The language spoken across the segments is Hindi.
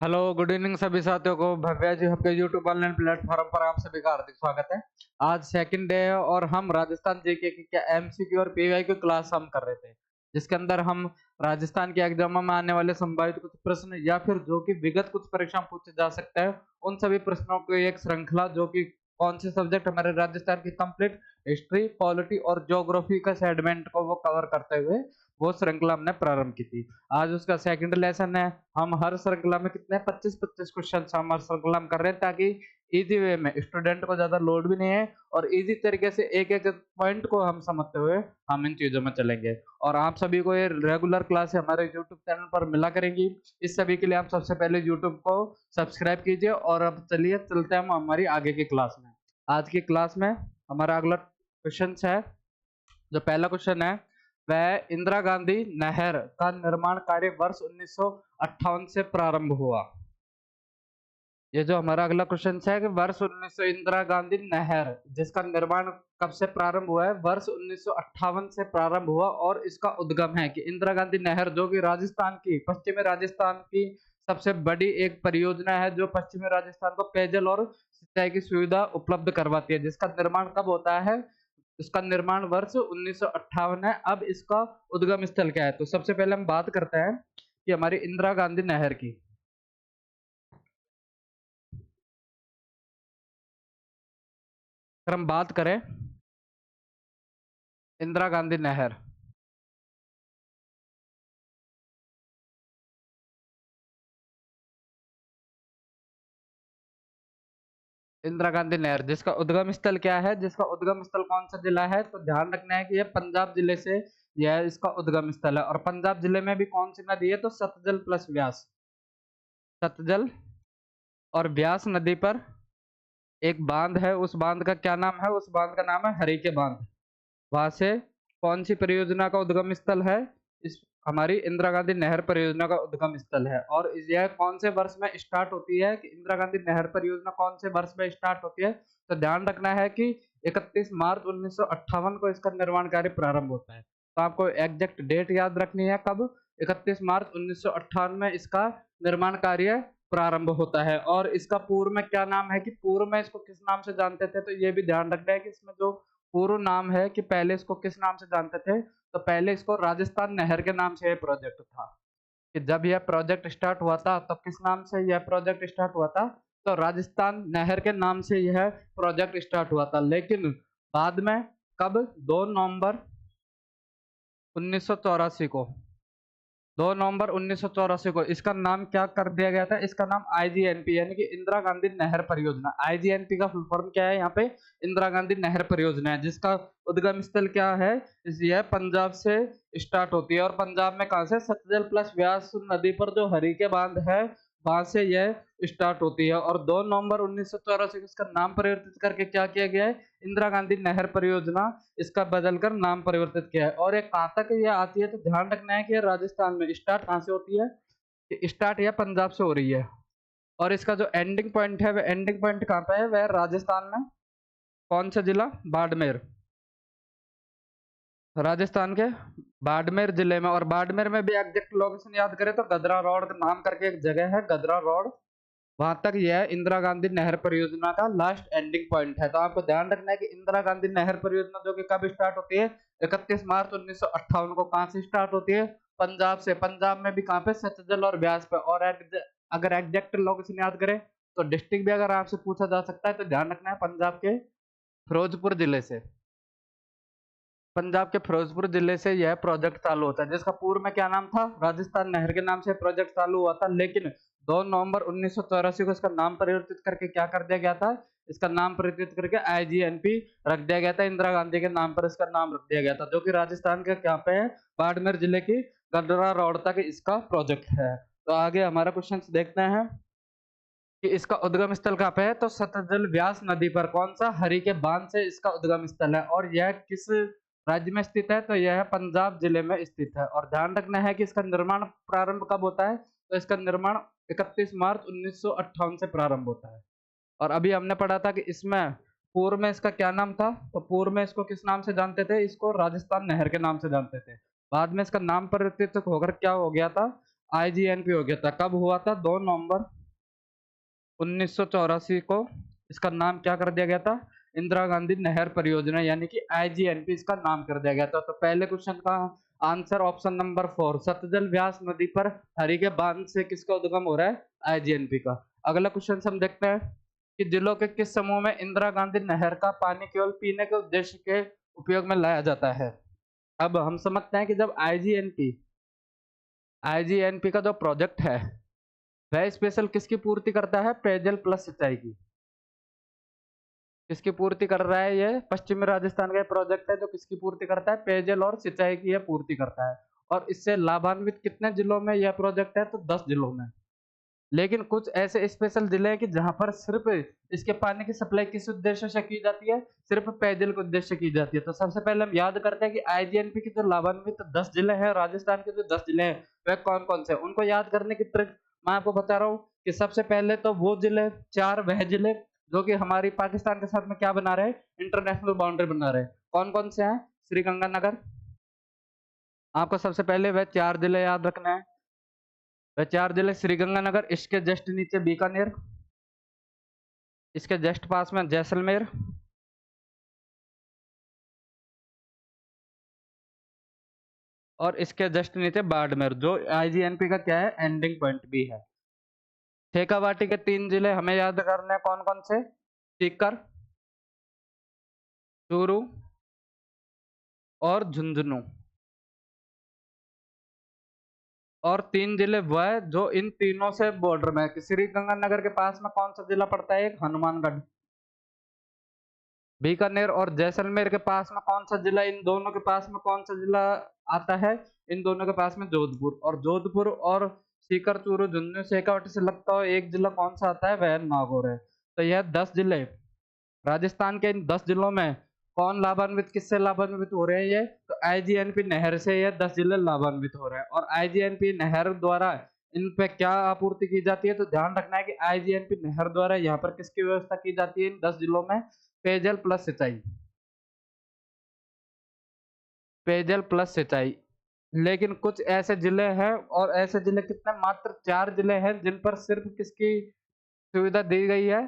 हेलो गुड इवनिंग सभी साथियों को। भव्या जी आपके यूट्यूब ऑनलाइन प्लेटफॉर्म पर आप सभी का हार्दिक स्वागत है। आज सेकंड डे है और हम राजस्थान जीके की क्या एमसीक्यू और पीवाई की क्लास हम कर रहे थे, जिसके अंदर हम राजस्थान के एग्जामों में आने वाले संभावित कुछ प्रश्न या फिर जो कि विगत कुछ परीक्षा में पूछे जा सकते हैं, उन सभी प्रश्नों की एक श्रृंखला जो कि कौन से सब्जेक्ट हमारे राजस्थान की कंप्लीट हिस्ट्री, पॉलिटी और ज्योग्राफी का सेगमेंट को वो कवर करते हुए वो श्रृंखला हमने प्रारंभ की थी। आज उसका सेकंड लेसन है। हम हर श्रृंखला में कितने 25-25 क्वेश्चन हम हर श्रृंखला में कर रहे हैं, ताकि इजी वे में स्टूडेंट को ज्यादा लोड भी नहीं है और इजी तरीके से एक एक पॉइंट को हम समझते हुए हम इन चीजों में चलेंगे। और आप सभी को ये रेगुलर क्लास हमारे यूट्यूब चैनल पर मिला करेंगी। इस सभी के लिए आप सबसे पहले यूट्यूब को सब्सक्राइब कीजिए। और अब चलिए चलते हैं हम हमारी आगे की क्लास में। आज की क्लास में हमारा अगला क्वेश्चन है। जो पहला क्वेश्चन है वह इंदिरा गांधी नहर का निर्माण कार्य वर्ष 1958 से प्रारंभ हुआ। ये जो हमारा अगला क्वेश्चन है कि वर्ष 1900 इंदिरा गांधी नहर जिसका निर्माण कब से प्रारंभ हुआ है, वर्ष 1958 से प्रारंभ हुआ। और इसका उद्गम है कि इंदिरा गांधी नहर जो कि राजस्थान की पश्चिमी राजस्थान की सबसे बड़ी एक परियोजना है, जो पश्चिमी राजस्थान को पेयजल और सिंचाई की सुविधा उपलब्ध करवाती है, जिसका निर्माण कब होता है, इसका निर्माण वर्ष 1958 है। अब इसका उद्गम स्थल क्या है, तो सबसे पहले हम बात करते हैं कि हमारी इंदिरा गांधी नहर की। अगर हम बात करें इंदिरा गांधी नहर, इंदिरा गांधी नहर जिसका उद्गम स्थल क्या है, जिसका उद्गम स्थल कौन सा जिला है, तो ध्यान रखना है कि यह पंजाब जिले से यह इसका उद्गम स्थल है। और पंजाब जिले में भी कौन सी नदी है, तो सतलज प्लस व्यास, सतलज और व्यास नदी पर एक बांध है। उस बांध का क्या नाम है, उस बांध का नाम है हरिके बांध। वहां से कौन सी परियोजना का उद्गम स्थल है, इस हमारी इंदिरा गांधी नहर परियोजना का उद्गम स्थल है। और यह कौन से वर्ष में स्टार्ट होती है, कि इंदिरा गांधी नहर परियोजना कौन से वर्ष में स्टार्ट होती है, तो ध्यान रखना है कि 31 मार्च 1958 को इसका निर्माण कार्य प्रारंभ होता है। तो आपको एग्जैक्ट डेट याद रखनी है, कब 31 मार्च 1958 में इसका निर्माण कार्य प्रारंभ होता है। और इसका पूर्व में क्या नाम है, कि पूर्व में इसको किस नाम से जानते थे, तो ये भी ध्यान रखना है कि इसमें जो पूर्व नाम है कि पहले इसको किस नाम से जानते थे, तो पहले इसको राजस्थान नहर के नाम से यह प्रोजेक्ट था। कि जब यह प्रोजेक्ट स्टार्ट हुआ था तब किस नाम से यह प्रोजेक्ट स्टार्ट हुआ था, तो राजस्थान नहर के नाम से यह प्रोजेक्ट स्टार्ट हुआ था। लेकिन बाद में कब, 2 नवंबर 1984 को, 2 नवंबर 1984 को इसका नाम क्या कर दिया गया था, इसका नाम आईजीएनपी यानी कि इंदिरा गांधी नहर परियोजना। आईजीएनपी का फुल फॉर्म क्या है, यहाँ पे इंदिरा गांधी नहर परियोजना है, जिसका उद्गम स्थल क्या है, यह पंजाब से स्टार्ट होती है। और पंजाब में कहाँ से, सतलज प्लस व्यास नदी पर जो हरिके बांध है वहां से यह स्टार्ट होती है। और 2 नवंबर 1984 को इसका नाम परिवर्तित करके क्या किया गया है, इंदिरा गांधी नहर परियोजना इसका बदलकर नाम परिवर्तित किया है। और ये कहाँ तक ये आती है, तो ध्यान रखना है कि ये राजस्थान में स्टार्ट कहाँ से होती है, स्टार्ट यह पंजाब से हो रही है। और इसका जो एंडिंग पॉइंट है, वह एंडिंग पॉइंट कहाँ पे है, वह राजस्थान में कौन सा जिला, बाड़मेर, राजस्थान के बाड़मेर जिले में। और बाड़मेर में भी एग्जैक्ट लोकेशन याद करें तो गदरा रोड नाम करके एक जगह है, गदरा रोड, वहां तक यह इंदिरा गांधी नहर परियोजना का लास्ट एंडिंग पॉइंट है। तो आपको ध्यान रखना है कि इंदिरा गांधी नहर परियोजना जो कि कब स्टार्ट होती है, 31 मार्च 1958 को। कहां से स्टार्ट होती है, पंजाब से। पंजाब में भी कहां पे, सतलज और ब्यास पे। और अगर एग्जैक्ट लोकेशन याद करें तो डिस्ट्रिक्ट भी अगर आपसे पूछा जा सकता है तो ध्यान रखना है पंजाब के फिरोजपुर जिले से, पंजाब के फिरोजपुर जिले से यह प्रोजेक्ट चालू होता है, जिसका पूर्व में क्या नाम था, राजस्थान नहर के नाम से प्रोजेक्ट चालू हुआ था। लेकिन 2 नवंबर 1984 को इसका नाम परिवर्तित करके क्या कर दिया गया था, इसका नाम परिवर्तित करके आईजीएनपी रख दिया गया था। इंदिरा गांधी के नाम पर इसका नाम रख दिया गया था, जो कि राजस्थान के क्या पे है, बाड़मेर जिले की गडरा रोड तक इसका प्रोजेक्ट है। तो आगे हमारा क्वेश्चन देखते हैं कि इसका उद्गम स्थल कहाँ पे है, तो सतलज व्यास नदी पर कौन सा, हरि के बांध से इसका उद्गम स्थल है। और यह किस राज्य में स्थित है, तो यह पंजाब जिले में स्थित है। और ध्यान रखना है कि इसका निर्माण प्रारंभ कब होता है, तो इसका निर्माण 31 मार्च 1958 से प्रारंभ होता है। और अभी हमने पढ़ा था कि इसमें पूर्व में इसका क्या नाम था, तो पूर्व में इसको किस नाम से जानते थे, इसको राजस्थान नहर के नाम से जानते थे। बाद में इसका नाम परिवर्तित होकर क्या हो गया था, आईजीएनपी हो गया था। कब हुआ था? 2 नवंबर 1984 को इसका नाम क्या कर दिया गया था? इंदिरा गांधी नहर परियोजना यानी कि आईजीएनपी इसका नाम कर दिया गया था। तो पहले क्वेश्चन का आंसर ऑप्शन नंबर 4, सतलज व्यास नदी पर हरिके बांध से किसका उद्गम हो रहा है? आईजीएनपी का। अगला क्वेश्चन हम देखते हैं कि जिलों के किस समूह में इंदिरा गांधी नहर का पानी केवल पीने के उद्देश्य के उपयोग में लाया जाता है? अब हम समझते हैं कि जब आईजीएनपी का जो प्रोजेक्ट है वह स्पेशल किसकी पूर्ति करता है? पेयजल प्लस सिंचाई की। किसकी पूर्ति कर रहा है? ये पश्चिमी राजस्थान का प्रोजेक्ट है जो किसकी पूर्ति करता है? पेयजल और सिंचाई की यह पूर्ति करता है। और इससे लाभान्वित कितने जिलों में यह प्रोजेक्ट है? तो 10 जिलों में। लेकिन कुछ ऐसे स्पेशल जिले हैं कि जहां पर सिर्फ इसके पानी की सप्लाई किस उद्देश्य से की जाती है? सिर्फ पेयजल के उद्देश्य से की जाती है। तो सबसे पहले हम याद करते हैं कि आईजीएनपी के जो लाभान्वित 10 जिले हैं, राजस्थान के जो 10 जिले हैं वह कौन कौन से हैं? उनको याद करने की ट्रिक मैं आपको बता रहा हूँ कि सबसे पहले तो वो जिले, 4 वह जिले जो कि हमारी पाकिस्तान के साथ में क्या बना रहे हैं? इंटरनेशनल बाउंड्री बना रहे हैं। कौन कौन से हैं? श्रीगंगानगर, आपको सबसे पहले वह 4 जिले याद रखना है। वह 4 जिले श्रीगंगानगर, इसके जस्ट नीचे बीकानेर, इसके जस्ट पास में जैसलमेर, और इसके जस्ट नीचे बाड़मेर, जो आईजीएनपी का क्या है? एंडिंग पॉइंट भी है। शेखावाटी के 3 जिले हमें याद करने हैं, कौन कौन से? सीकर, चूरू और झुंझुनू। और 3 जिले वह जो इन तीनों से बॉर्डर में है। श्रीगंगानगर के पास में कौन सा जिला पड़ता है? एक हनुमानगढ़। बीकानेर और जैसलमेर के पास में कौन सा जिला? इन दोनों के पास में कौन सा जिला आता है? इन दोनों के पास में जोधपुर। और जोधपुर और सीकर, चूरू, झुंझुनू, शेखावाटी से लगता हो एक जिला कौन सा आता है? वह नागौर है। तो यह 10 जिले, राजस्थान के इन 10 जिलों में कौन लाभान्वित, किससे लाभान्वित हो रहे हैं? ये तो आईजीएनपी नहर से ये 10 जिले लाभान्वित हो रहे हैं। और आईजीएनपी नहर द्वारा इन पे क्या आपूर्ति की जाती है? तो ध्यान रखना है कि आईजीएनपी नहर द्वारा यहाँ पर किसकी व्यवस्था की जाती है इन 10 जिलों में? पेयजल प्लस सिंचाई। पेयजल प्लस सिंचाई। लेकिन कुछ ऐसे जिले हैं, और ऐसे जिले कितने? मात्र 4 जिले हैं जिन पर सिर्फ किसकी सुविधा दी गई है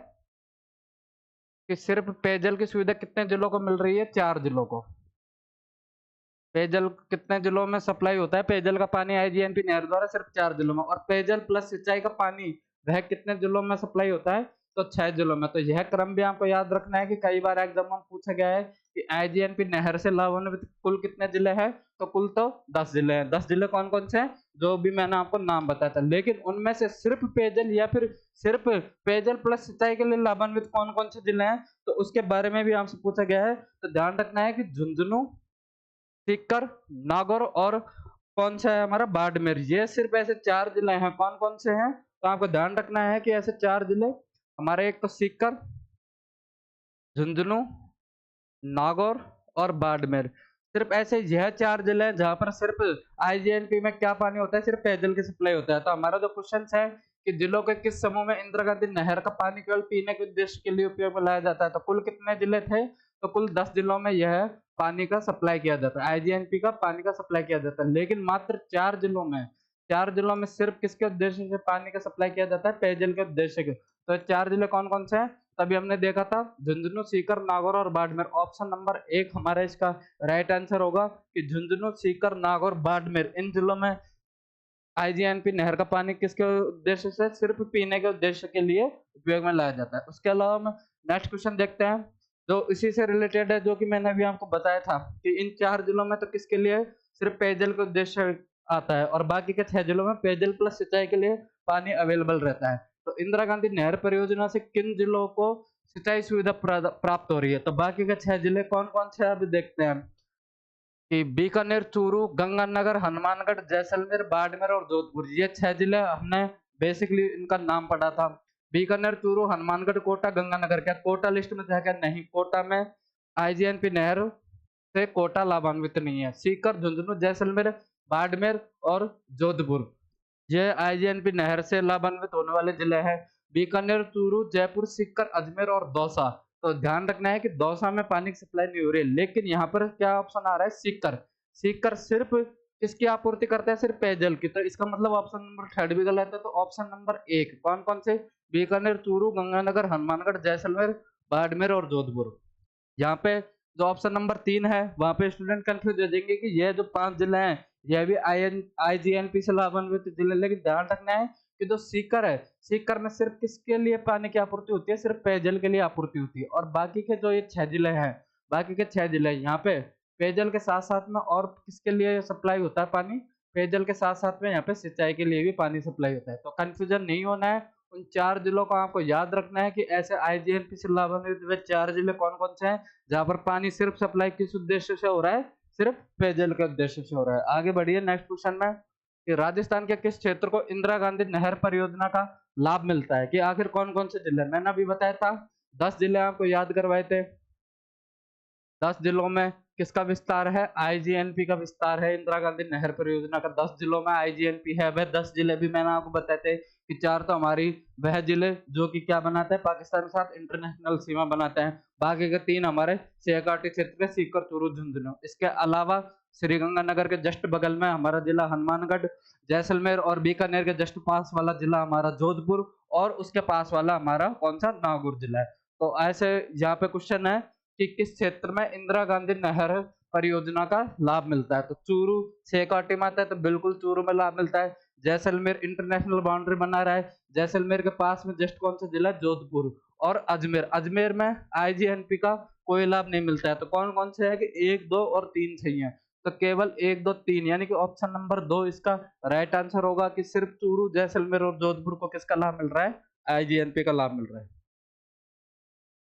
कि सिर्फ पेयजल की सुविधा कितने जिलों को मिल रही है? 4 जिलों को। पेयजल कितने जिलों में सप्लाई होता है? पेयजल का पानी आईजीएनपी नहर द्वारा सिर्फ 4 जिलों में। और पेयजल प्लस सिंचाई का पानी वह कितने जिलों में सप्लाई होता है? तो 6 जिलों में। तो यह क्रम भी आपको याद रखना है कि कई बार एग्जाम में पूछा गया है कि आईजीएनपी नहर से लाभान्वित कुल कितने जिले हैं? तो कुल तो 10 जिले हैं। 10 जिले कौन कौन से हैं? जो भी मैंने आपको नाम बताया था। लेकिन उनमें से सिर्फ पेयजल या फिर सिर्फ पेयजल प्लस सिंचाई के लिए लाभान्वित कौन कौन से जिले हैं? तो उसके बारे में भी आपसे पूछा गया है। तो ध्यान रखना है कि झुंझुनू, सीकर, नागौर और कौन सा है हमारा? बाड़मेर। ये सिर्फ ऐसे 4 जिले हैं। कौन कौन से हैं? तो आपको ध्यान रखना है कि ऐसे 4 जिले हमारे, एक तो सीकर, झुंझुनू, नागौर और बाड़मेर। सिर्फ ऐसे यह 4 जिले हैं जहां पर सिर्फ आईजीएनपी में क्या पानी होता है? सिर्फ पेयजल की सप्लाई होता है। तो हमारा जो क्वेश्चन है कि जिलों के किस समूह में इंदिरा गांधी नहर का पानी केवल पीने के उद्देश्य के लिए उपयोग में लाया जाता है? तो कुल कितने जिले थे? तो कुल 10 जिलों में यह पानी का सप्लाई किया जाता है, आईजीएनपी का पानी का सप्लाई किया जाता है। लेकिन मात्र 4 जिलों में, 4 जिलों में सिर्फ किसके उद्देश्य से पानी का सप्लाई किया जाता है? पेयजल के उद्देश्य के। तो 4 जिले कौन कौन से हैं? तभी हमने देखा था, झुंझुनू, सीकर, नागौर और बाड़मेर। ऑप्शन नंबर 1 हमारा इसका राइट आंसर होगा कि झुंझुनू, सीकर, नागौर, बाड़मेर इन जिलों में आईजीएनपी नहर का पानी किसके उद्देश्य से? सिर्फ पीने के उद्देश्य के लिए उपयोग में लाया जाता है। उसके अलावा हम नेक्स्ट क्वेश्चन देखते हैं जो इसी से रिलेटेड है, जो कि मैंने अभी आपको बताया था कि इन 4 जिलों में तो किसके लिए सिर्फ पेयजल के उद्देश्य आता है, और बाकी के 6 जिलों में पेयजल प्लस सिंचाई के लिए पानी अवेलेबल रहता है। तो इंदिरा गांधी नहर परियोजना से किन जिलों को सिंचाई सुविधा प्राप्त हो रही है? तो बाकी के 6 जिले कौन कौन से अभी देखते हैं कि बीकानेर, चूरू, गंगानगर, हनुमानगढ़, जैसलमेर, बाड़मेर और जोधपुर। ये 6 जिले हमने बेसिकली इनका नाम पढ़ा था। बीकानेर, चूरू, हनुमानगढ़, कोटा, गंगानगर। क्या कोटा लिस्ट में था क्या? नहीं, कोटा में आईजीएनपी नहर से कोटा लाभान्वित नहीं है। सीकर, झुंझुनू, जैसलमेर, बाड़मेर और जोधपुर ये आईजीएनपी नहर से लाभान्वित होने वाले जिले हैं। बीकानेर, चूरू, जयपुर, सीकर, अजमेर और दौसा। तो ध्यान रखना है कि दौसा में पानी की सप्लाई नहीं हो रही है। लेकिन यहाँ पर क्या ऑप्शन आ रहा है? सीकर। सीकर सिर्फ किसकी आपूर्ति करता है? सिर्फ पेयजल की। तो इसका मतलब ऑप्शन नंबर थर्ड भी गलत है। तो ऑप्शन नंबर एक कौन कौन से? बीकानेर, चूरू, गंगानगर, हनुमानगढ़, जैसलमेर, बाड़मेर और जोधपुर। यहाँ पे जो ऑप्शन नंबर 3 है, वहाँ पे स्टूडेंट कंफ्यूज हो जाएंगे कि ये जो 5 जिले हैं, ये भी आईजीएनपी से लाभान्वित जिले। लेकिन ध्यान रखना है कि जो सीकर है, सीकर में सिर्फ किसके लिए पानी की आपूर्ति होती है? सिर्फ पेयजल के लिए आपूर्ति होती है। और बाकी के जो ये 6 जिले हैं, बाकी के 6 जिले यहाँ पे पेयजल के साथ-साथ में और किसके लिए सप्लाई होता है पानी? पेयजल के साथ-साथ में यहाँ पे सिंचाई के लिए भी पानी सप्लाई होता है। तो कन्फ्यूजन नहीं होना है। उन 4 जिलों को आपको याद रखना है कि ऐसे आईजीएनपी से लाभान्वित वे 4 जिले कौन-कौन से हैं, जहाँ पर पानी सिर्फ सप्लाई किस उद्देश्य से हो रहा है? सिर्फ पेयजल के उद्देश्य से हो रहा है। आगे बढ़िए नेक्स्ट क्वेश्चन में कि राजस्थान के किस क्षेत्र को इंदिरा गांधी नहर परियोजना का लाभ मिलता है? कि आखिर कौन-कौन से जिले? मैंने अभी बताया था 10 जिले आपको याद करवाए थे। 10 जिलों में किसका विस्तार है? आईजीएनपी का विस्तार है। इंदिरा गांधी नहर परियोजना का 10 जिलों में आईजीएनपी है। वह 10 जिले भी मैंने आपको बताए थे कि 4 तो हमारी वह जिले जो कि क्या बनाते हैं? पाकिस्तान के साथ इंटरनेशनल सीमा बनाते हैं। बाकी के 3 हमारे सियाकाटी क्षेत्र के सीकर, चूरू, झुंझुनू। इसके अलावा श्रीगंगानगर के जस्ट बगल में हमारा जिला हनुमानगढ़, जैसलमेर और बीकानेर के जस्ट पास वाला जिला हमारा जोधपुर और उसके पास वाला हमारा कौन-सा? नागौर जिला है। तो ऐसे यहाँ पे क्वेश्चन है कि किस क्षेत्र में इंदिरा गांधी नहर परियोजना का लाभ मिलता है? तो चूरू सियाकाटी में आता है, तो बिल्कुल चूरू में लाभ मिलता है। जैसलमेर इंटरनेशनल बाउंड्री बना रहा है। जैसलमेर के पास में जस्ट कौन सा जिला है? जोधपुर। और अजमेर, अजमेर में आईजीएनपी का कोई लाभ नहीं मिलता है। तो कौन कौन से है कि 1, 2 और 3 सही है। तो केवल 1, 2, 3 यानी कि ऑप्शन नंबर 2 इसका राइट आंसर होगा कि सिर्फ चूरू, जैसलमेर और जोधपुर को किसका लाभ मिल रहा है? आईजीएनपी का लाभ मिल रहा है।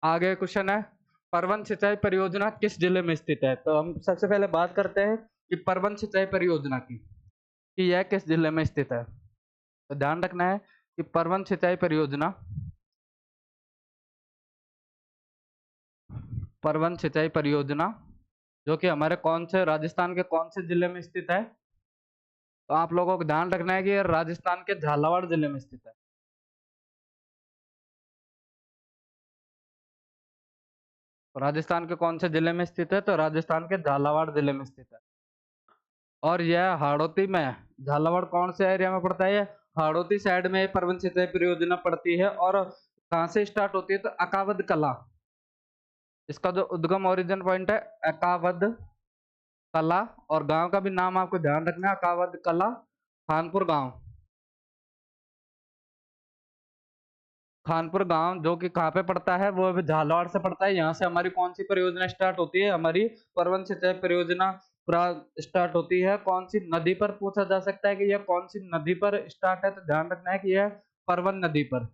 आगे क्वेश्चन है, परवन सिंचाई परियोजना किस जिले में स्थित है? तो हम सबसे पहले बात करते हैं कि परवन सिंचाई परियोजना की, कि यह किस जिले में स्थित है। तो ध्यान रखना है कि परवन सिंचाई परियोजना, परवन सिंचाई परियोजना जो कि हमारे कौन से राजस्थान के कौन से जिले में स्थित है? तो आप लोगों को ध्यान रखना है कि यह राजस्थान के झालावाड़ जिले में स्थित है। राजस्थान के कौन से जिले में स्थित है? तो राजस्थान के झालावाड़ जिले में स्थित है। और यह हाड़ौती में है। झालावाड़ कौन से एरिया में पड़ता है? ये हाड़ौती साइड में परवन सिंचाई परियोजना पड़ती है। और कहाँ से स्टार्ट होती है? तो अकावद कला, इसका जो उद्गम ओरिजिन पॉइंट है अकावद कला। और गांव का भी नाम आपको ध्यान रखना है, अकावद कला, खानपुर गांव। खानपुर गांव जो कि कहाँ पे पड़ता है? वो अभी झालावाड़ से पड़ता है। यहाँ से हमारी कौन सी परियोजना स्टार्ट होती है? हमारी परवन सिंचाई परियोजना स्टार्ट होती है। कौन सी नदी पर? पूछा जा सकता है कि यह कौन सी नदी पर स्टार्ट है। तो ध्यान रखना है कि यह परवन नदी पर,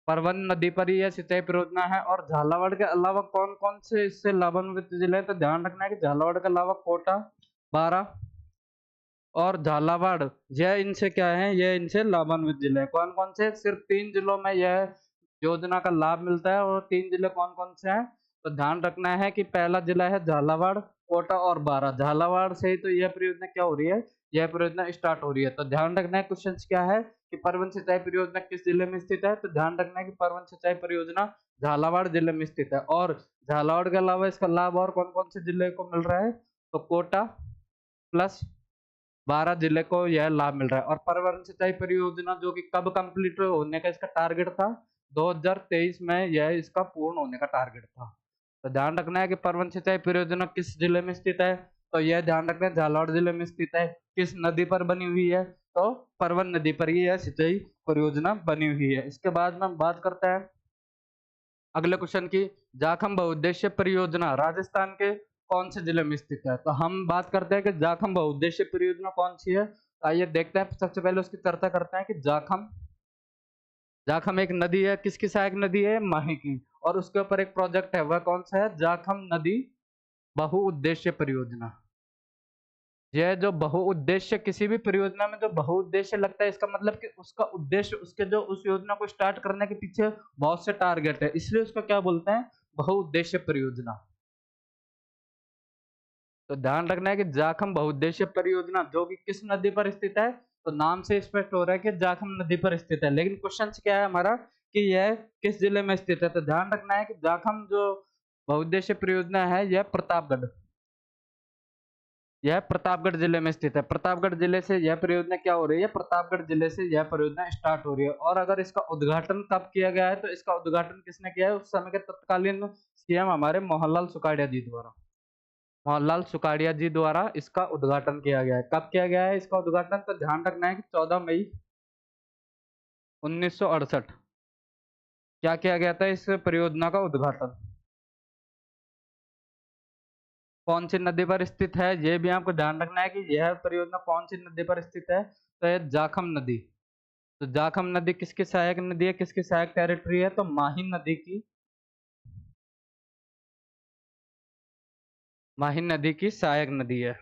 परवन नदी पर ही यह सिंचाई परियोजना है। और झालावाड़ के अलावा कौन कौन से इससे लाभान्वित जिले हैं? तो ध्यान रखना है कि झालावाड़ के अलावा कोटा, बारा और झालावाड़, यह इनसे क्या है? यह इनसे लाभान्वित जिले हैं। कौन कौन से? सिर्फ 3 जिलों में यह योजना का लाभ मिलता है। और 3 जिले कौन कौन से हैं? तो ध्यान रखना है कि पहला जिला है झालावाड़, कोटा और बारा। झालावाड़ से ही तो यह परियोजना क्या हो रही है? यह परियोजना स्टार्ट हो रही है। तो ध्यान रखना है क्वेश्चन क्या है कि परवन सिंचाई परियोजना किस जिले में स्थित है? तो ध्यान रखना है कि परवन सिंचाई परियोजना झालावाड़ जिले में स्थित है। और झालावाड़ के अलावा इसका लाभ और कौन कौन से जिले को मिल रहा है? तो कोटा प्लस 12 जिले को यह लाभ मिल रहा है। और परवन सिंचाई परियोजना जो कि कब कंप्लीट होने का इसका टारगेट था? 2023 में यह इसका पूर्ण होने का टारगेट था। तो ध्यान रखना है कि परवन सिंचाई परियोजना किस जिले में स्थित है? तो यह ध्यान रखना है झालावाड़ जिले में स्थित है। किस नदी पर बनी हुई है? तो परवन नदी पर ही यह सिंचाई परियोजना बनी हुई है। इसके बाद में हम बात करते हैं अगले क्वेश्चन की, जाखम बहुउद्देश्य परियोजना राजस्थान के कौन से जिले में स्थित है? तो हम बात करते हैं कि जाखम बहुउद्देश्य परियोजना कौन सी है। आइए देखते हैं, सबसे पहले उसकी चर्चा करते हैं कि जाखम, जाखम एक नदी है। किसकी सहायक नदी है? माही की। और उसके ऊपर एक प्रोजेक्ट है, वह कौन सा है? जाखम नदी बहुउद्देश्य परियोजना। यह जो बहुउद्देश्य, किसी भी परियोजना में जो बहुउद्देश्य लगता है, इसका मतलब कि उसका उद्देश्य, उसके जो उस योजना को स्टार्ट करने के पीछे बहुत से टारगेट है, इसलिए उसको क्या बोलते हैं? बहुउद्देश्य परियोजना। तो ध्यान रखना है कि जाखम बहुउद्देश्य परियोजना जो कि किस नदी पर स्थित है? तो नाम से स्पष्ट हो रहा है कि जाखम नदी पर स्थित है। लेकिन क्वेश्चन क्या है हमारा कि यह किस जिले में स्थित है? तो ध्यान रखना है कि जाखम जो बहुउद्देश्य परियोजना है यह प्रतापगढ़, यह प्रतापगढ़ जिले में स्थित है। प्रतापगढ़ जिले से यह परियोजना क्या हो रही है? प्रतापगढ़ जिले से यह परियोजना स्टार्ट हो रही है। और अगर इसका उद्घाटन कब किया गया है, तो इसका उद्घाटन किसने किया है? उस समय के तत्कालीन सीएम हमारे मोहनलाल सुखाड़िया जी द्वारा। मोहनलाल सुखाड़िया जी द्वारा इसका उद्घाटन किया गया है। कब किया गया है इसका उद्घाटन? तो ध्यान रखना है कि 14 मई 1968 क्या किया गया था इस परियोजना का उद्घाटन। कौन सी नदी पर स्थित है, ये भी आपको ध्यान रखना है कि यह परियोजना कौन सी नदी पर स्थित है। तो यह जाखम नदी। तो जाखम नदी किसकी सहायक नदी है, किसकी सहायक टेरिटरी है? तो माहिन नदी की सहायक नदी है।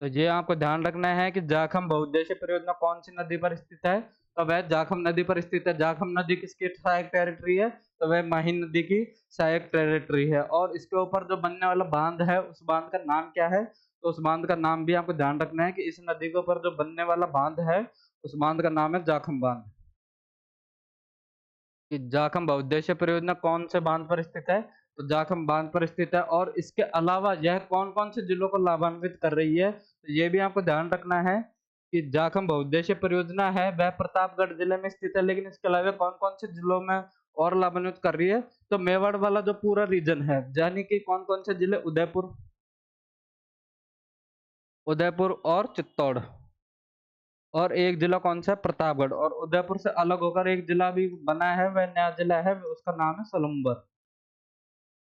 तो ये आपको ध्यान रखना है कि जाखम बहुउद्देशीय परियोजना कौन सी नदी पर स्थित है। तो वह जाखम नदी पर स्थित है। जाखम नदी किसकी सहायक टेरिटरी है? तो वह माहिन नदी की सहायक टेरिटरी है। और इसके ऊपर जो बनने वाला बांध है, उस बांध का नाम क्या है? तो उस बांध का नाम भी आपको ध्यान रखना है कि इस नदी के ऊपर जो बनने वाला बांध है, उस बांध का नाम है जाखम बांध। कि जाखम बहुउद्देशीय परियोजना कौन से बांध पर स्थित है? तो जाखम बांध पर स्थित है। और इसके अलावा यह कौन कौन से जिलों को लाभान्वित कर रही है, तो ये भी आपको ध्यान रखना है कि जाखम बहुउद्देशीय परियोजना है वह प्रतापगढ़ जिले में स्थित है, लेकिन इसके अलावा कौन कौन से जिलों में और लाभान्वित कर रही है? तो मेवाड़ वाला जो पूरा रीजन है, यानी कि कौन कौन से जिले? उदयपुर, उदयपुर और चित्तौड़। और एक जिला कौन सा है? प्रतापगढ़। और उदयपुर से अलग होकर एक जिला भी बना है, वह नया जिला है, उसका नाम है सलुम्बर।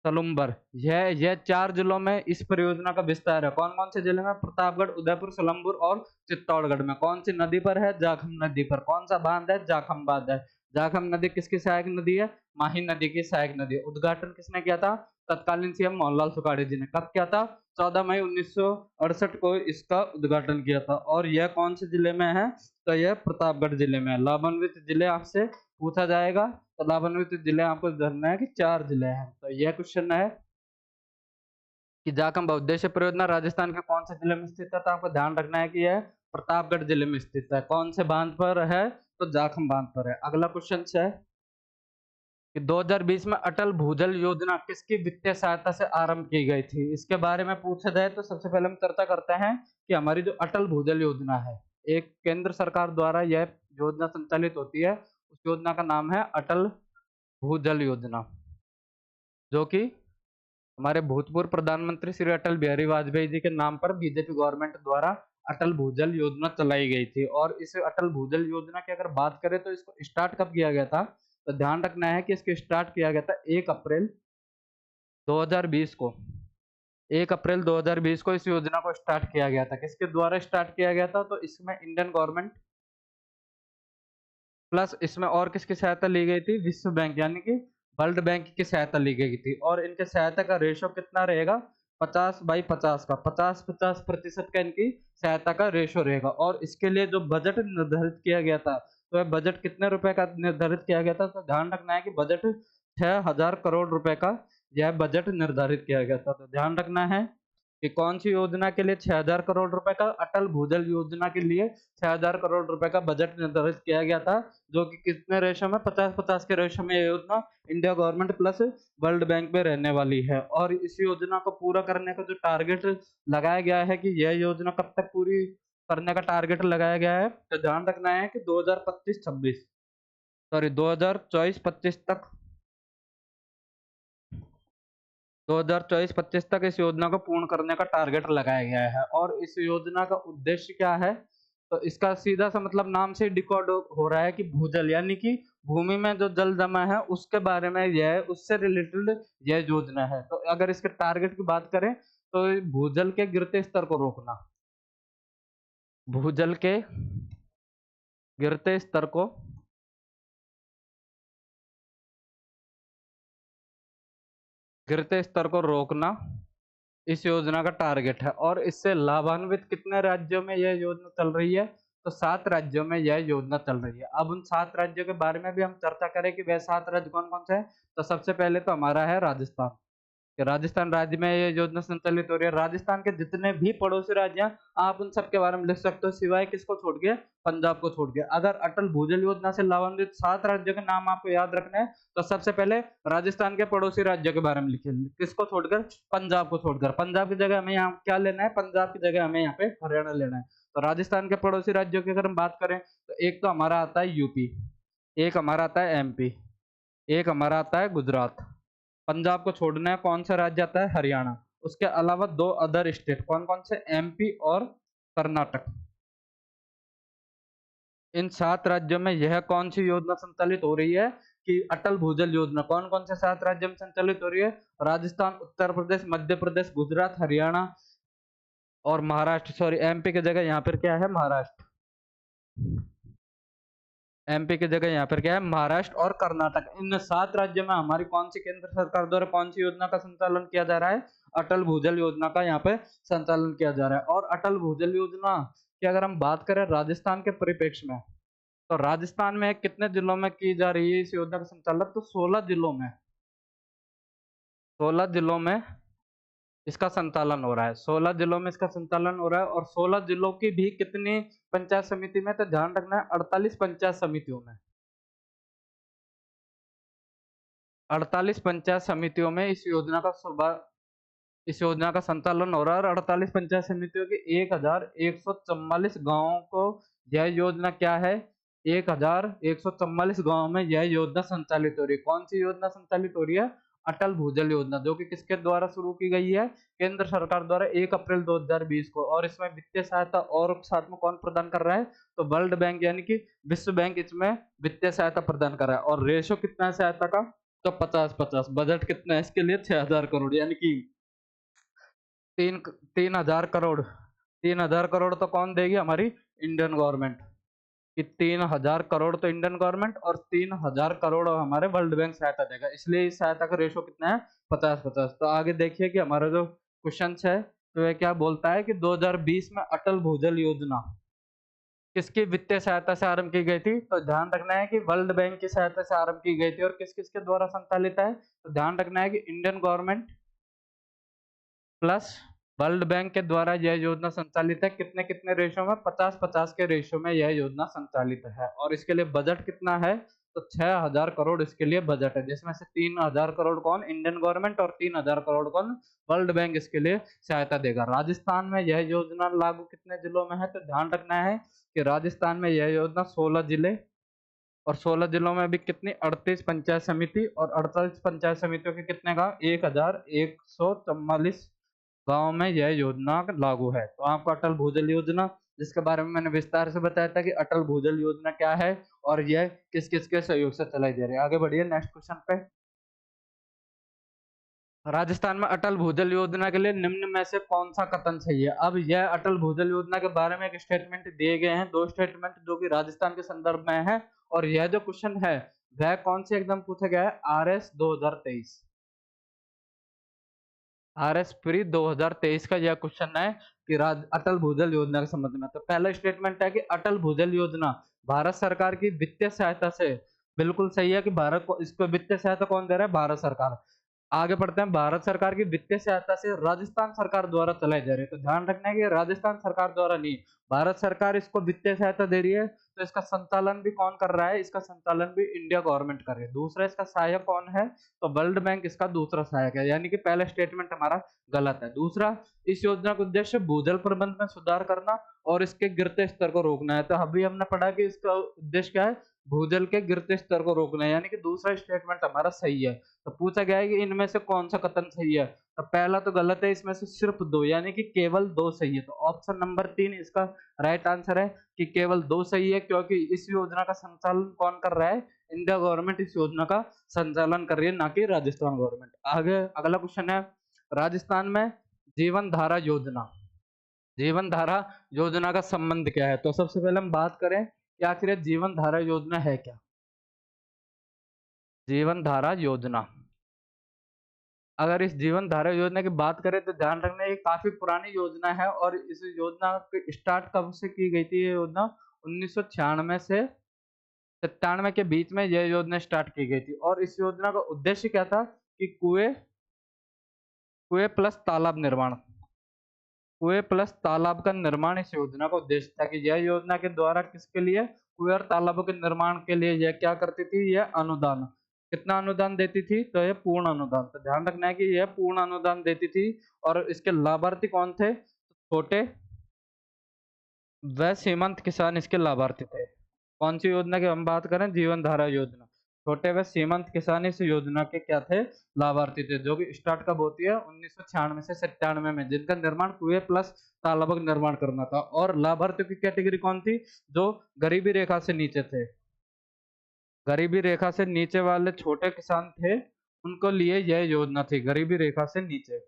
सलुम्बर। यह 4 जिलों में इस परियोजना का विस्तार है। कौन कौन से जिले में? प्रतापगढ़, उदयपुर, सलुम्बर और चित्तौड़गढ़ में। कौन सी नदी पर है? जाखम नदी पर। कौन सा बांध है? जाखम बांध है। जाखम नदी किसकी सहायक नदी है? माही नदी की सहायक नदी है। उद्घाटन किसने किया था? तत्कालीन सीएम मोहनलाल सुखाड़िया जी ने। कब किया था? 14 मई 1968 को इसका उद्घाटन किया था। और यह कौन से जिले में है? तो यह प्रतापगढ़ जिले में है। लाभान्वित जिले आपसे पूछा जाएगा, तो लाभान्वित जिले आपको जानना है कि 4 जिले हैं। तो यह क्वेश्चन है कि जाखम बहुउद्देशीय परियोजना राजस्थान के कौन से जिले में स्थित है? तो आपको ध्यान रखना है कि यह प्रतापगढ़ जिले में स्थित है। कौन से बांध पर है? तो जाखम बांध पर है। अगला क्वेश्चन है कि 2020 में अटल भूजल योजना किसकी वित्तीय सहायता से आरंभ की गई थी? इसके बारे में पूछा जाए तो सबसे पहले हम चर्चा करते हैं कि हमारी जो अटल भूजल योजना है, एक केंद्र सरकार द्वारा यह योजना संचालित होती है। उस योजना का नाम है अटल भूजल योजना, जो कि हमारे भूतपूर्व प्रधानमंत्री श्री अटल बिहारी वाजपेयी जी के नाम पर बीजेपी गवर्नमेंट द्वारा अटल भूजल योजना चलाई गई थी। और इस अटल भूजल योजना की अगर बात करें तो इसको स्टार्ट कब किया गया था? तो ध्यान रखना है कि इसको स्टार्ट किया गया था 1 अप्रैल 2020 को। 1 अप्रैल 2020 को इस योजना को स्टार्ट किया गया था। किसके द्वारा स्टार्ट किया गया था? तो इसमें इंडियन गवर्नमेंट प्लस इसमें और किसकी सहायता ली गई थी? विश्व बैंक यानी कि वर्ल्ड बैंक की सहायता ली गई थी। और इनके सहायता का रेशो कितना रहेगा? 50/50 का। 50-50% का इनकी सहायता का रेशो रहेगा। और इसके लिए जो बजट निर्धारित किया गया था, तो वह बजट कितने रुपए का निर्धारित किया गया था? तो ध्यान रखना है कि बजट 6000 करोड़ रुपए का यह बजट निर्धारित किया गया था। तो ध्यान रखना है कि कौन सी योजना के लिए 6000 करोड़ रुपए का? अटल भूजल योजना के लिए 6000 करोड़ रुपए का बजट निर्धारित किया गया था, जो कि कितने रेशो में? 50-50 के रेशो में यह योजना India government plus world bank में रहने वाली है। और इस योजना को पूरा करने का जो टारगेट लगाया गया है कि यह योजना कब तक पूरी करने का टारगेट लगाया गया है, तो ध्यान रखना है कि 2025-26 सॉरी 2024-25 तक 2024-25 तक इस योजना को पूर्ण करने का टारगेट लगाया गया है। और इस योजना का उद्देश्य क्या है? तो इसका सीधा सा मतलब नाम से डिकोड हो रहा है कि भूजल, यानी कि भूमि में जो जल जमा है उसके बारे में यह, उससे रिलेटेड यह योजना है। तो अगर इसके टारगेट की बात करें तो भूजल के गिरते स्तर को रोकना, भूजल के गिरते स्तर को रोकना इस योजना का टारगेट है। और इससे लाभान्वित कितने राज्यों में यह योजना चल रही है? तो 7 राज्यों में यह योजना चल रही है। अब उन 7 राज्यों के बारे में भी हम चर्चा करें कि वह 7 राज्य कौन कौन से हैं। तो सबसे पहले तो हमारा है राजस्थान। कि राजस्थान राज्य में ये योजना संचालित हो रही है। राजस्थान के जितने भी पड़ोसी राज्य हैं, आप उन सब के बारे में लिख सकते हो, सिवाय किसको छोड़ के? पंजाब को छोड़ के। अगर अटल भूजल योजना से लाभान्वित 7 राज्यों के नाम आपको याद रखने हैं, तो सबसे पहले राजस्थान के पड़ोसी राज्यों के बारे में लिखिए। किसको छोड़कर? पंजाब को छोड़कर। पंजाब की जगह हमें यहाँ क्या लेना है? पंजाब की जगह हमें यहाँ पे हरियाणा लेना है। तो राजस्थान के पड़ोसी राज्यों की अगर हम बात करें, तो एक तो हमारा आता है यूपी, एक हमारा आता है एमपी, एक हमारा आता है गुजरात। पंजाब को छोड़ना है, कौन सा राज्य आता है? हरियाणा। उसके अलावा 2 अदर स्टेट, कौन-कौन से? एमपी और कर्नाटक। इन 7 राज्यों में यह कौन सी योजना संचालित हो रही है? कि अटल भूजल योजना। कौन-कौन से 7 राज्यों में संचालित हो रही है? राजस्थान, उत्तर प्रदेश, मध्य प्रदेश, गुजरात, हरियाणा और महाराष्ट्र। सॉरी, एमपी की जगह यहाँ पर क्या है? महाराष्ट्र। एमपी की जगह यहाँ पर क्या है? महाराष्ट्र और कर्नाटक। इन 7 राज्यों में हमारी कौन सी केंद्र सरकार द्वारा कौन सी योजना का संचालन किया जा रहा है? अटल भूजल योजना का यहाँ पे संचालन किया जा रहा है। और अटल भूजल योजना की अगर हम बात करें राजस्थान के परिप्रेक्ष्य में, तो राजस्थान में कितने जिलों में की जा रही है इस योजना का संचालन? तो 16 जिलों में, 16 जिलों में इसका संचालन हो रहा है। 16 जिलों में इसका संचालन हो रहा है। और 16 जिलों की भी कितनी पंचायत समिति में? तो ध्यान रखना है, 48 पंचायत समितियों में। 48 पंचायत समितियों में इस योजना का संचालन हो रहा है। और 48 पंचायत समितियों के 1144 गांवों को यह योजना क्या है? 1144 गांवों में यह योजना संचालित हो रही है। कौन सी योजना संचालित हो रही है? अटल भूजल योजना, जो कि किसके द्वारा शुरू की गई है? केंद्र सरकार द्वारा 1 अप्रैल 2020 को। और इसमें वित्तीय सहायता और साथ में कौन प्रदान कर रहा है? तो वर्ल्ड बैंक यानी कि विश्व बैंक इसमें वित्तीय सहायता प्रदान कर रहा है। और रेशो कितना है सहायता का? तो 50-50। बजट कितना है इसके लिए? 6000 करोड़, यानी कि 3000 करोड़। 3000 करोड़ तो कौन देगी? हमारी इंडियन गवर्नमेंट। कि 3000 करोड़ तो इंडियन गवर्नमेंट और 3000 करोड़ हमारे वर्ल्ड बैंक सहायता देगा। इसलिए इस सहायता का रेशो कितना है? 50-50। तो आगे देखिए कि हमारा जो क्वेश्चन है, तो ये क्या बोलता है कि 2020 में अटल भूजल योजना किसकी वित्तीय सहायता से आरंभ की गई थी? तो ध्यान रखना है कि वर्ल्ड बैंक की सहायता से आरंभ की गई थी। और किस किस के द्वारा संचालित है? तो ध्यान रखना है कि Indian government plus world bank के द्वारा यह योजना संचालित है। कितने कितने रेशो में? 50-50 के रेशो में यह योजना संचालित है। और इसके लिए बजट कितना है? तो 6000 करोड़ इसके लिए बजट है, जिसमें से 3000 करोड़ कौन? Indian government. और 3000 करोड़ कौन? वर्ल्ड बैंक इसके लिए सहायता देगा। राजस्थान में यह योजना लागू कितने जिलों में है? तो ध्यान रखना है कि राजस्थान में यह योजना 16 जिले, और 16 जिलों में भी कितनी? 38 पंचायत समिति। और 48 पंचायत समितियों के कितने गांव? 1144 गांव में यह योजना लागू है। तो आपको अटल भूजल योजना, जिसके बारे में मैंने विस्तार से बताया था कि अटल भूजल योजना क्या है और यह किस किस के सहयोग से चलाई जा रही है। आगे बढ़िए नेक्स्ट क्वेश्चन पे। राजस्थान में अटल भूजल योजना के लिए निम्न में से कौन सा कथन सही है? अब यह अटल भूजल योजना के बारे में एक स्टेटमेंट दिए गए हैं, 2 स्टेटमेंट जो कि राजस्थान के संदर्भ में है। और यह जो क्वेश्चन है वह कौन से एकदम पूछा गया है? आरएस 2023, आरएस प्री 2023 का यह क्वेश्चन है कि अटल भूजल योजना के संबंध में। तो पहला स्टेटमेंट है कि अटल भूजल योजना भारत सरकार की वित्तीय सहायता से, बिल्कुल सही है कि भारत को इसको वित्तीय सहायता कौन दे रहा है? भारत सरकार। आगे बढ़ते हैं, भारत सरकार की वित्तीय सहायता से राजस्थान सरकार द्वारा चलाई जा रही है। तो ध्यान रखना है कि राजस्थान सरकार द्वारा नहीं, भारत सरकार इसको वित्तीय सहायता दे रही है। तो इसका संचालन भी कौन कर रहा है? इसका संचालन भी इंडिया गवर्नमेंट कर रही है। दूसरा, इसका सहायक कौन है? तो वर्ल्ड बैंक इसका दूसरा सहायक है। यानी कि पहला स्टेटमेंट हमारा गलत है। दूसरा, इस योजना का उद्देश्य भूजल प्रबंध में सुधार करना और इसके गिरते स्तर को रोकना है। तो अभी हमने पढ़ा कि इसका उद्देश्य क्या है? भूजल के गिरते स्तर को रोकना है। यानी कि दूसरा स्टेटमेंट हमारा सही है। तो पूछा गया है कि इनमें से कौन सा कथन सही है? तो पहला तो गलत है, इसमें से सिर्फ 2 यानी कि केवल 2 सही है। तो ऑप्शन नंबर 3 इसका राइट आंसर है कि केवल 2 सही है, क्योंकि इस योजना का संचालन कौन कर रहा है? इंडिया गवर्नमेंट इस योजना का संचालन कर रही है, ना कि राजस्थान गवर्नमेंट। आगे अगला क्वेश्चन है, राजस्थान में जीवन धारा योजना, जीवन धारा योजना का संबंध क्या है? तो सबसे पहले हम बात करें कि आखिर जीवन धारा योजना है क्या? जीवन धारा योजना, अगर इस जीवन धारा योजना की बात करें तो ध्यान रखना ये काफी पुरानी योजना है। और इस योजना की स्टार्ट कब से की गई थी? ये योजना 1996 से 97 के बीच में यह योजना स्टार्ट की गई थी। और इस योजना का उद्देश्य क्या था? कि कुएं कुएं प्लस तालाब निर्माण। कुएं प्लस तालाब का निर्माण इस योजना का उद्देश्य था कि यह योजना के द्वारा किसके लिए, कुएं और तालाबों के निर्माण के लिए यह क्या करती थी, यह अनुदान। कितना अनुदान देती थी, तो यह पूर्ण अनुदान। तो ध्यान रखना है कि यह पूर्ण अनुदान देती थी। और इसके लाभार्थी कौन थे, छोटे व सीमांत किसान इसके लाभार्थी थे। कौन सी योजना की हम बात करें, जीवन धारा योजना। छोटे व सीमांत किसान इस योजना के क्या थे, लाभार्थी थे, जो कि स्टार्ट कब होती है, 1996 से 97 में, जिनका निर्माण कुएं प्लस तालाबों का निर्माण करना था। और लाभार्थियों की कैटेगरी कौन थी, जो गरीबी रेखा से नीचे थे। गरीबी रेखा से नीचे वाले छोटे किसान थे, उनको लिए यह योजना थी। गरीबी रेखा से नीचे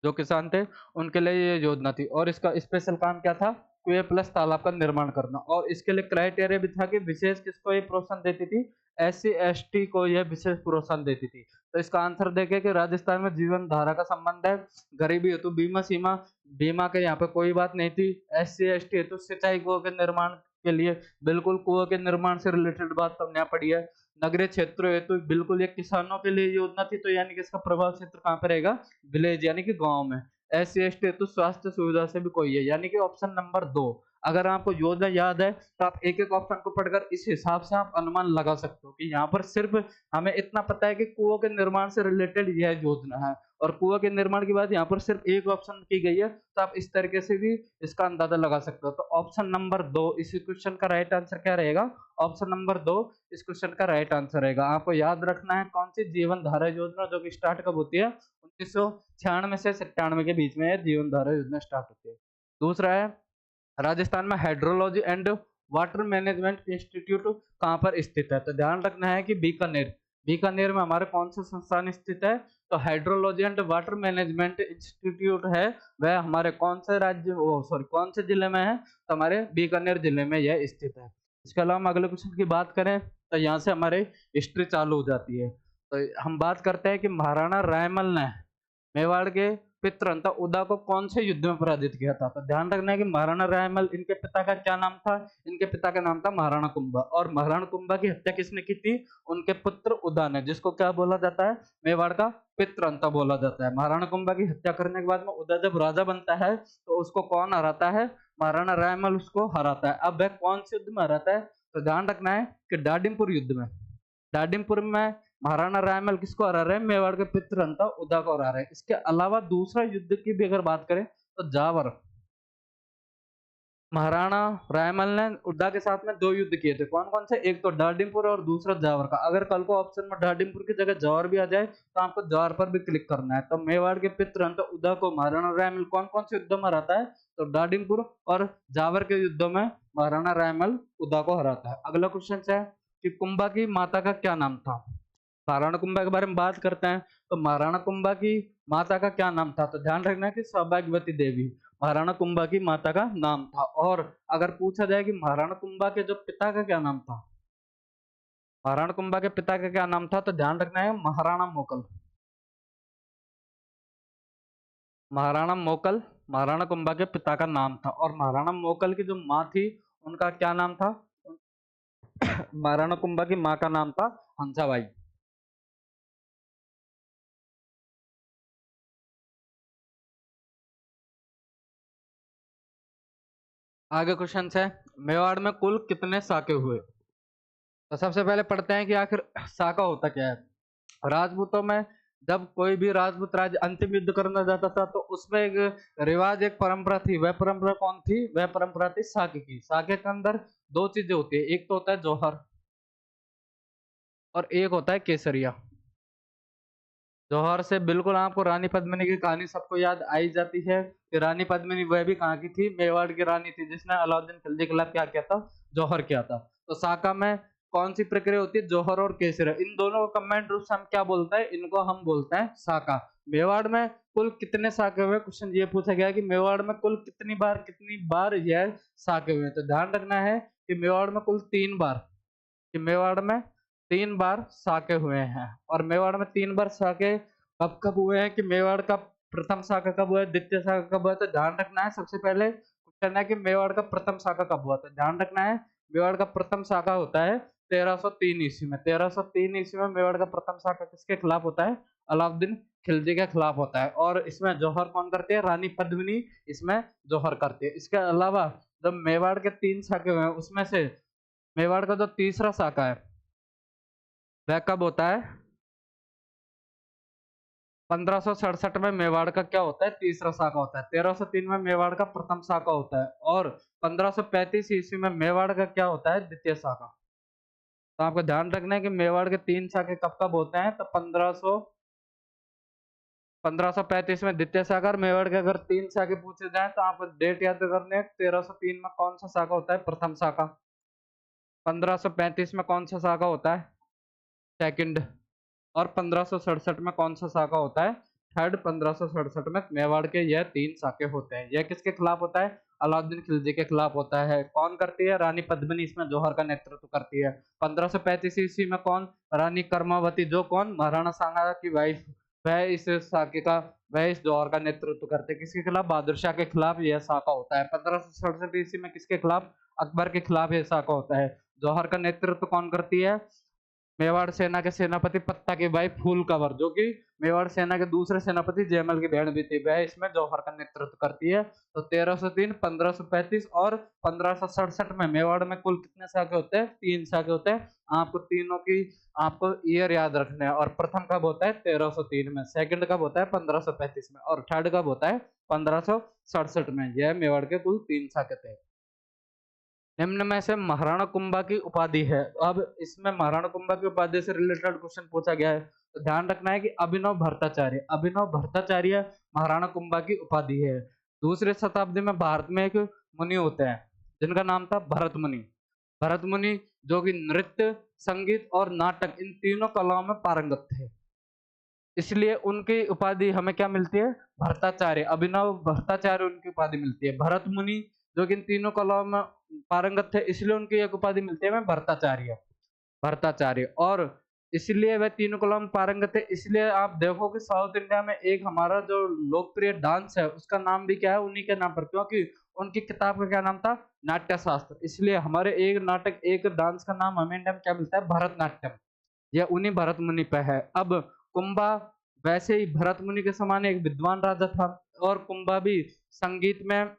जो किसान थे उनके लिए ये योजना थी। और इसका स्पेशल काम क्या था, कुएं प्लस तालाब का निर्माण करना। और इसके लिए क्राइटेरिया भी था कि विशेष किसको ये प्रोत्साहन देती थी, SC ST को यह विशेष प्रोत्साहन देती थी। तो इसका आंसर देखे कि राजस्थान में जीवन धारा का संबंध है, गरीबी हेतु बीमा सीमा, बीमा के यहाँ पे कोई बात नहीं थी। SC ST हेतु सिंचाई कुओं के निर्माण के लिए, बिल्कुल कुओं के निर्माण से रिलेटेड बात हमने यहाँ पढ़ी है। नगरीय क्षेत्रों हेतु बिल्कुल ये किसानों के लिए योजना थी, तो यानी कि इसका प्रभाव क्षेत्र कहाँ पे रहेगा, विलेज यानी कि गांव में। SC ST हेतु स्वास्थ्य सुविधा से भी कोई है, यानी कि ऑप्शन नंबर 2। अगर आपको योजना याद है तो आप एक एक ऑप्शन को पढ़कर इस हिसाब से आप अनुमान लगा सकते हो कि यहाँ पर सिर्फ हमें इतना पता है कि कुओं के निर्माण से रिलेटेड यह योजना है, और कुओं के निर्माण की बात यहाँ पर सिर्फ एक ऑप्शन की गई है, तो आप इस तरीके से भी इसका अंदाजा लगा सकते हो। तो ऑप्शन नंबर 2 इस क्वेश्चन का राइट आंसर क्या रहेगा, ऑप्शन नंबर 2 इस क्वेश्चन का राइट आंसर रहेगा। आपको याद रखना है कौन सी, जीवन धारा योजना, जो कि स्टार्ट कब होती है, 1996 से 97 के बीच में जीवन धारा योजना स्टार्ट होती है। दूसरा है, राजस्थान में hydrology and water management institute कहाँ पर स्थित है। तो ध्यान रखना है कि बीकानेर, बीकानेर में हमारे कौन सा संस्थान स्थित है, तो hydrology and water management institute है, वह हमारे कौन से राज्य, सॉरी कौन से जिले में है, तो हमारे बीकानेर जिले में यह स्थित है। इसके अलावा हम अगले क्वेश्चन की बात करें तो यहाँ से हमारे हिस्ट्री चालू हो जाती है। तो हम बात करते हैं कि महाराणा रायमल ने मेवाड़ के पितृंता उदा को कौन से युद्ध में पराजित किया था। तो ध्यान रखना है कि महाराणा रायमल, इनके पिता का क्या नाम था, इनके पिता का नाम था महाराणा कुंभा। और महाराणा कुंभा की हत्या किसने की थी, उनके पुत्र उदा ने, जिसको क्या बोला जाता है, मेवाड़ का पितृंता बोला जाता है। महाराणा कुंभा की हत्या करने के बाद में उदा जब राजा बनता है तो उसको कौन हराता है, महाराणा रायमल उसको हराता है। अब वह कौन से युद्ध में हराता है, तो ध्यान रखना है कि डाडिमपुर युद्ध में। डाडिमपुर में महाराणा रायमल किसको हरा रहे हैं, मेवाड़ के पितृंता उदा को हरा रहे हैं। इसके अलावा दूसरा युद्ध की भी अगर बात करें तो जावर, महाराणा रायमल ने उदा के साथ में 2 युद्ध किए थे। कौन कौन से, एक तो डाडिमपुर और दूसरा जावर का। अगर कल को ऑप्शन में डाडिमपुर की जगह जावर भी आ जाए तो आपको जावर पर भी क्लिक करना है। तो मेवाड़ के पितृंता उदा को महाराणा रायमल कौन कौन से युद्धों में हराता है, तो डाडिमपुर और जावर के युद्धों में महाराणा रायमल उदा को हराता है। अगला क्वेश्चन है कि कुंभा की माता का क्या नाम था। महाराणा कुंभा के बारे में बात करते हैं तो महाराणा कुंभा की माता का क्या नाम था, तो ध्यान रखना है कि सौभाग्यवती देवी महाराणा कुंभा की माता का नाम था। और अगर पूछा जाए कि महाराणा कुंभा के जो पिता का क्या नाम था, महाराणा कुंभा के पिता का क्या नाम था, तो ध्यान रखना है महाराणा मोकल। महाराणा मोकल महाराणा कुंभा के पिता का नाम था। और महाराणा मोकल की जो माँ थी उनका क्या नाम था, महाराणा कुंभा की माँ का नाम था हंसाबाई। आगे क्वेश्चन है, मेवाड़ में कुल कितने साके हुए। तो सबसे पहले पढ़ते हैं कि आखिर साका होता क्या है। राजपूतों में जब कोई भी राजपूत राज्य अंतिम युद्ध करना जाता था तो उसमें एक रिवाज, एक परंपरा थी। वह परंपरा कौन थी, वह परंपरा थी साके की। साके के अंदर 2 चीजें होती है, एक तो होता है जौहर और एक होता है केसरिया। जौहर से बिल्कुल आपको रानी पद्मिनी की कहानी सबको याद आई जाती है कि रानी पद्मिनी वह भी कहाँ की थी, मेवाड़ की रानी थी, जिसने अलाउद्दीन खिलजी के खिलाफ क्या किया था, जौहर किया था। तो साका में कौन सी प्रक्रिया होती है, जौहर और केसरिया। इन दोनों को कंबाइंड रूप से हम क्या बोलते हैं, इनको हम बोलते हैं साका। मेवाड़ में कुल कितने साके हुए, क्वेश्चन ये पूछा गया कि मेवाड़ में कुल कितनी बार यह साके हुए। तो ध्यान रखना है कि मेवाड़ में कुल 3 बार, कि मेवाड़ में 3 बार साके हुए हैं। और मेवाड़ में 3 बार साके कब कब हुए हैं, कि मेवाड़ का प्रथम साका कब हुआ है, द्वितीय साका कब हुआ है। तो ध्यान रखना है, सबसे पहले क्वेश्चन है कि मेवाड़ का प्रथम साका कब हुआ। तो ध्यान रखना है मेवाड़ का प्रथम साका होता है 1303 ईस्वी में। 1303 ईस्वी में मेवाड़ का प्रथम साका किसके खिलाफ होता है, अलाउद्दीन खिलजी के खिलाफ होता है और इसमें जौहर कौन करती है? रानी पद्मिनी इसमें जौहर करती है। इसके अलावा जब मेवाड़ के 3 शाखे हुए हैं उसमें से मेवाड़ का जो तीसरा शाखा है वह कब होता है? 1567 में मेवाड़ का क्या होता है? तीसरा शाखा होता है। 1303 में मेवाड़ का प्रथम शाखा होता है और 1535 ईस्वी में मेवाड़ का क्या होता है? द्वितीय शाखा। तो आपको ध्यान रखना है कि मेवाड़ के 3 शाखे कब-कब होते हैं? तो 1535 में द्वितीय शाखा और मेवाड़ के अगर 3 शाखे पूछे जाएँ तो आपको डेट याद करनी है। 1303 में कौन सा शाखा होता है? प्रथम शाखा। 1535 में कौन सा शाखा होता है? सेकंड। और 1567 में कौन सा शाखा होता है? थर्ड। 1567 में मेवाड़ के यह 3 शाखे होते हैं। यह किसके खिलाफ होता है? अलाउद्दीन खिलजी के खिलाफ होता है। कौन करती है? रानी पद्मिनी इसमें जौहर का नेतृत्व करती है। 1535 ईस्वी में कौन? रानी कर्मावती, जो कौन? महाराणा सांगा की वाइफ, वह इस शाखे का, वह इस जौहर का नेतृत्व करते हैं। किसके खिलाफ? बहादुर शाह के खिलाफ यह शाखा होता है। 1567 ईस्वी में किसके खिलाफ? अकबर के खिलाफ यह शाखा होता है। जौहर का नेतृत्व कौन करती है? मेवाड़ सेना के सेनापति पत्ता की बाई फूल कंवर, जो कि मेवाड़ सेना के दूसरे सेनापति जयमल की बहन भी थी, वह इसमें जौहर का नेतृत्व करती है। तो 1303, 1535 और 1567 में मेवाड़ में कुल कितने शाखे होते हैं? 3 शाखे होते हैं। आपको तीनों की आपको ईयर याद रखना है। और प्रथम कब होता है? 1303 में। सेकंड कब होता है? 1535 में। और थर्ड कब होता है? 1567 में। यह मेवाड़ के कुल 3 शाखे थे। निम्न में से महाराणा कुंभा की उपाधि है। अब इसमें महाराणा कुंभा की उपाधि से रिलेटेड क्वेश्चन पूछा गया है, तो ध्यान रखना है कि अभिनव भट्टाचार्य, अभिनव भट्टाचार्य महाराणा कुंभा की उपाधि है। दूसरी शताब्दी में भारत में एक मुनि होते हैं जिनका नाम था भरत मुनि। भरत मुनि जो कि नृत्य, संगीत और नाटक इन तीनों कलाओं में पारंगत थे, इसलिए उनकी उपाधि हमें क्या मिलती है? भट्टाचार्य, अभिनव भट्टाचार्य उनकी उपाधि मिलती है। भरत मुनि जो कि इन तीनों कलाओं में पारंगत थे, इसलिए उनकी एक उपाधि मिलती है हमें भट्टाचार्य, भट्टाचार्य। और इसलिए वह तीनों कलाओं में पारंगत है। इसलिए आप देखो कि साउथ इंडिया में एक हमारा जो लोकप्रिय डांस है उसका नाम भी क्या है? उन्हीं के नाम पर, क्योंकि उनकी किताब का क्या नाम था? नाट्य शास्त्र। इसलिए हमारे एक नाटक, एक डांस का नाम हमें इंडिया में क्या मिलता है? भरतनाट्यम। यह उन्हीं भरत मुनि पे है। अब कुंभा वैसे ही भरत मुनि के समान एक विद्वान राजा था और कुंभा भी संगीत में,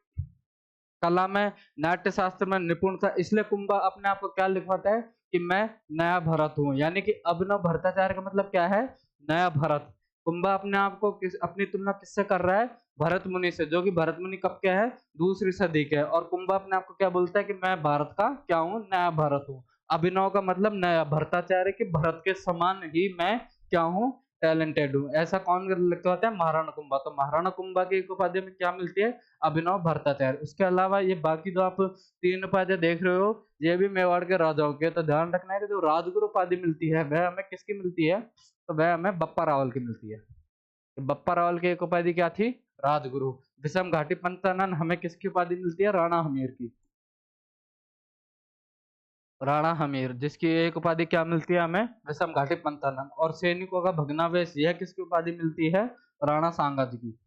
कला में, नाट्य शास्त्र में निपुण था। इसलिए कुंभा अपने आप को क्या लिखवाता है कि मैं नया भरत हूँ, यानी कि अभिनव भट्टाचार्य का मतलब क्या है? नया भरत। कुंभा अपने आप को अपनी तुलना किससे कर रहा है? भरत मुनि से, जो कि भरत मुनि कब के है? दूसरी सदी के। और कुंभा अपने आप को क्या बोलता है कि मैं भारत का क्या हूँ? नया भरत हूँ। अभिनव का मतलब नया, भट्टाचार्य की भरत के समान ही मैं क्या हूँ? टैलेंटेड हूँ। ऐसा कौन लिखवाता है? महाराणा कुंभा। तो महाराणा कुंभा की एक उपाधि में क्या मिलती है? अभिनव भट्टाचार्य। उसके अलावा ये बाकी जो आप 3 उपाधियां देख रहे हो, ये भी मेवाड़ के राजाओं के। तो ध्यान रखना है कि जो राजगुरु उपाधि मिलती है वह हमें किसकी मिलती है? तो वह हमें बप्पा रावल की मिलती है। बप्पा रावल की एक उपाधि क्या थी? राजगुरु। विषम घाटी पंचानन हमें किसकी उपाधि मिलती है? राणा हमीर की। राणा हमीर, जिसकी एक उपाधि क्या मिलती है हमें? विषम घाटी पंचानन। और सैनिकों का भग्नावशेष, यह किसकी उपाधि मिलती है? राणा सांगा जी की।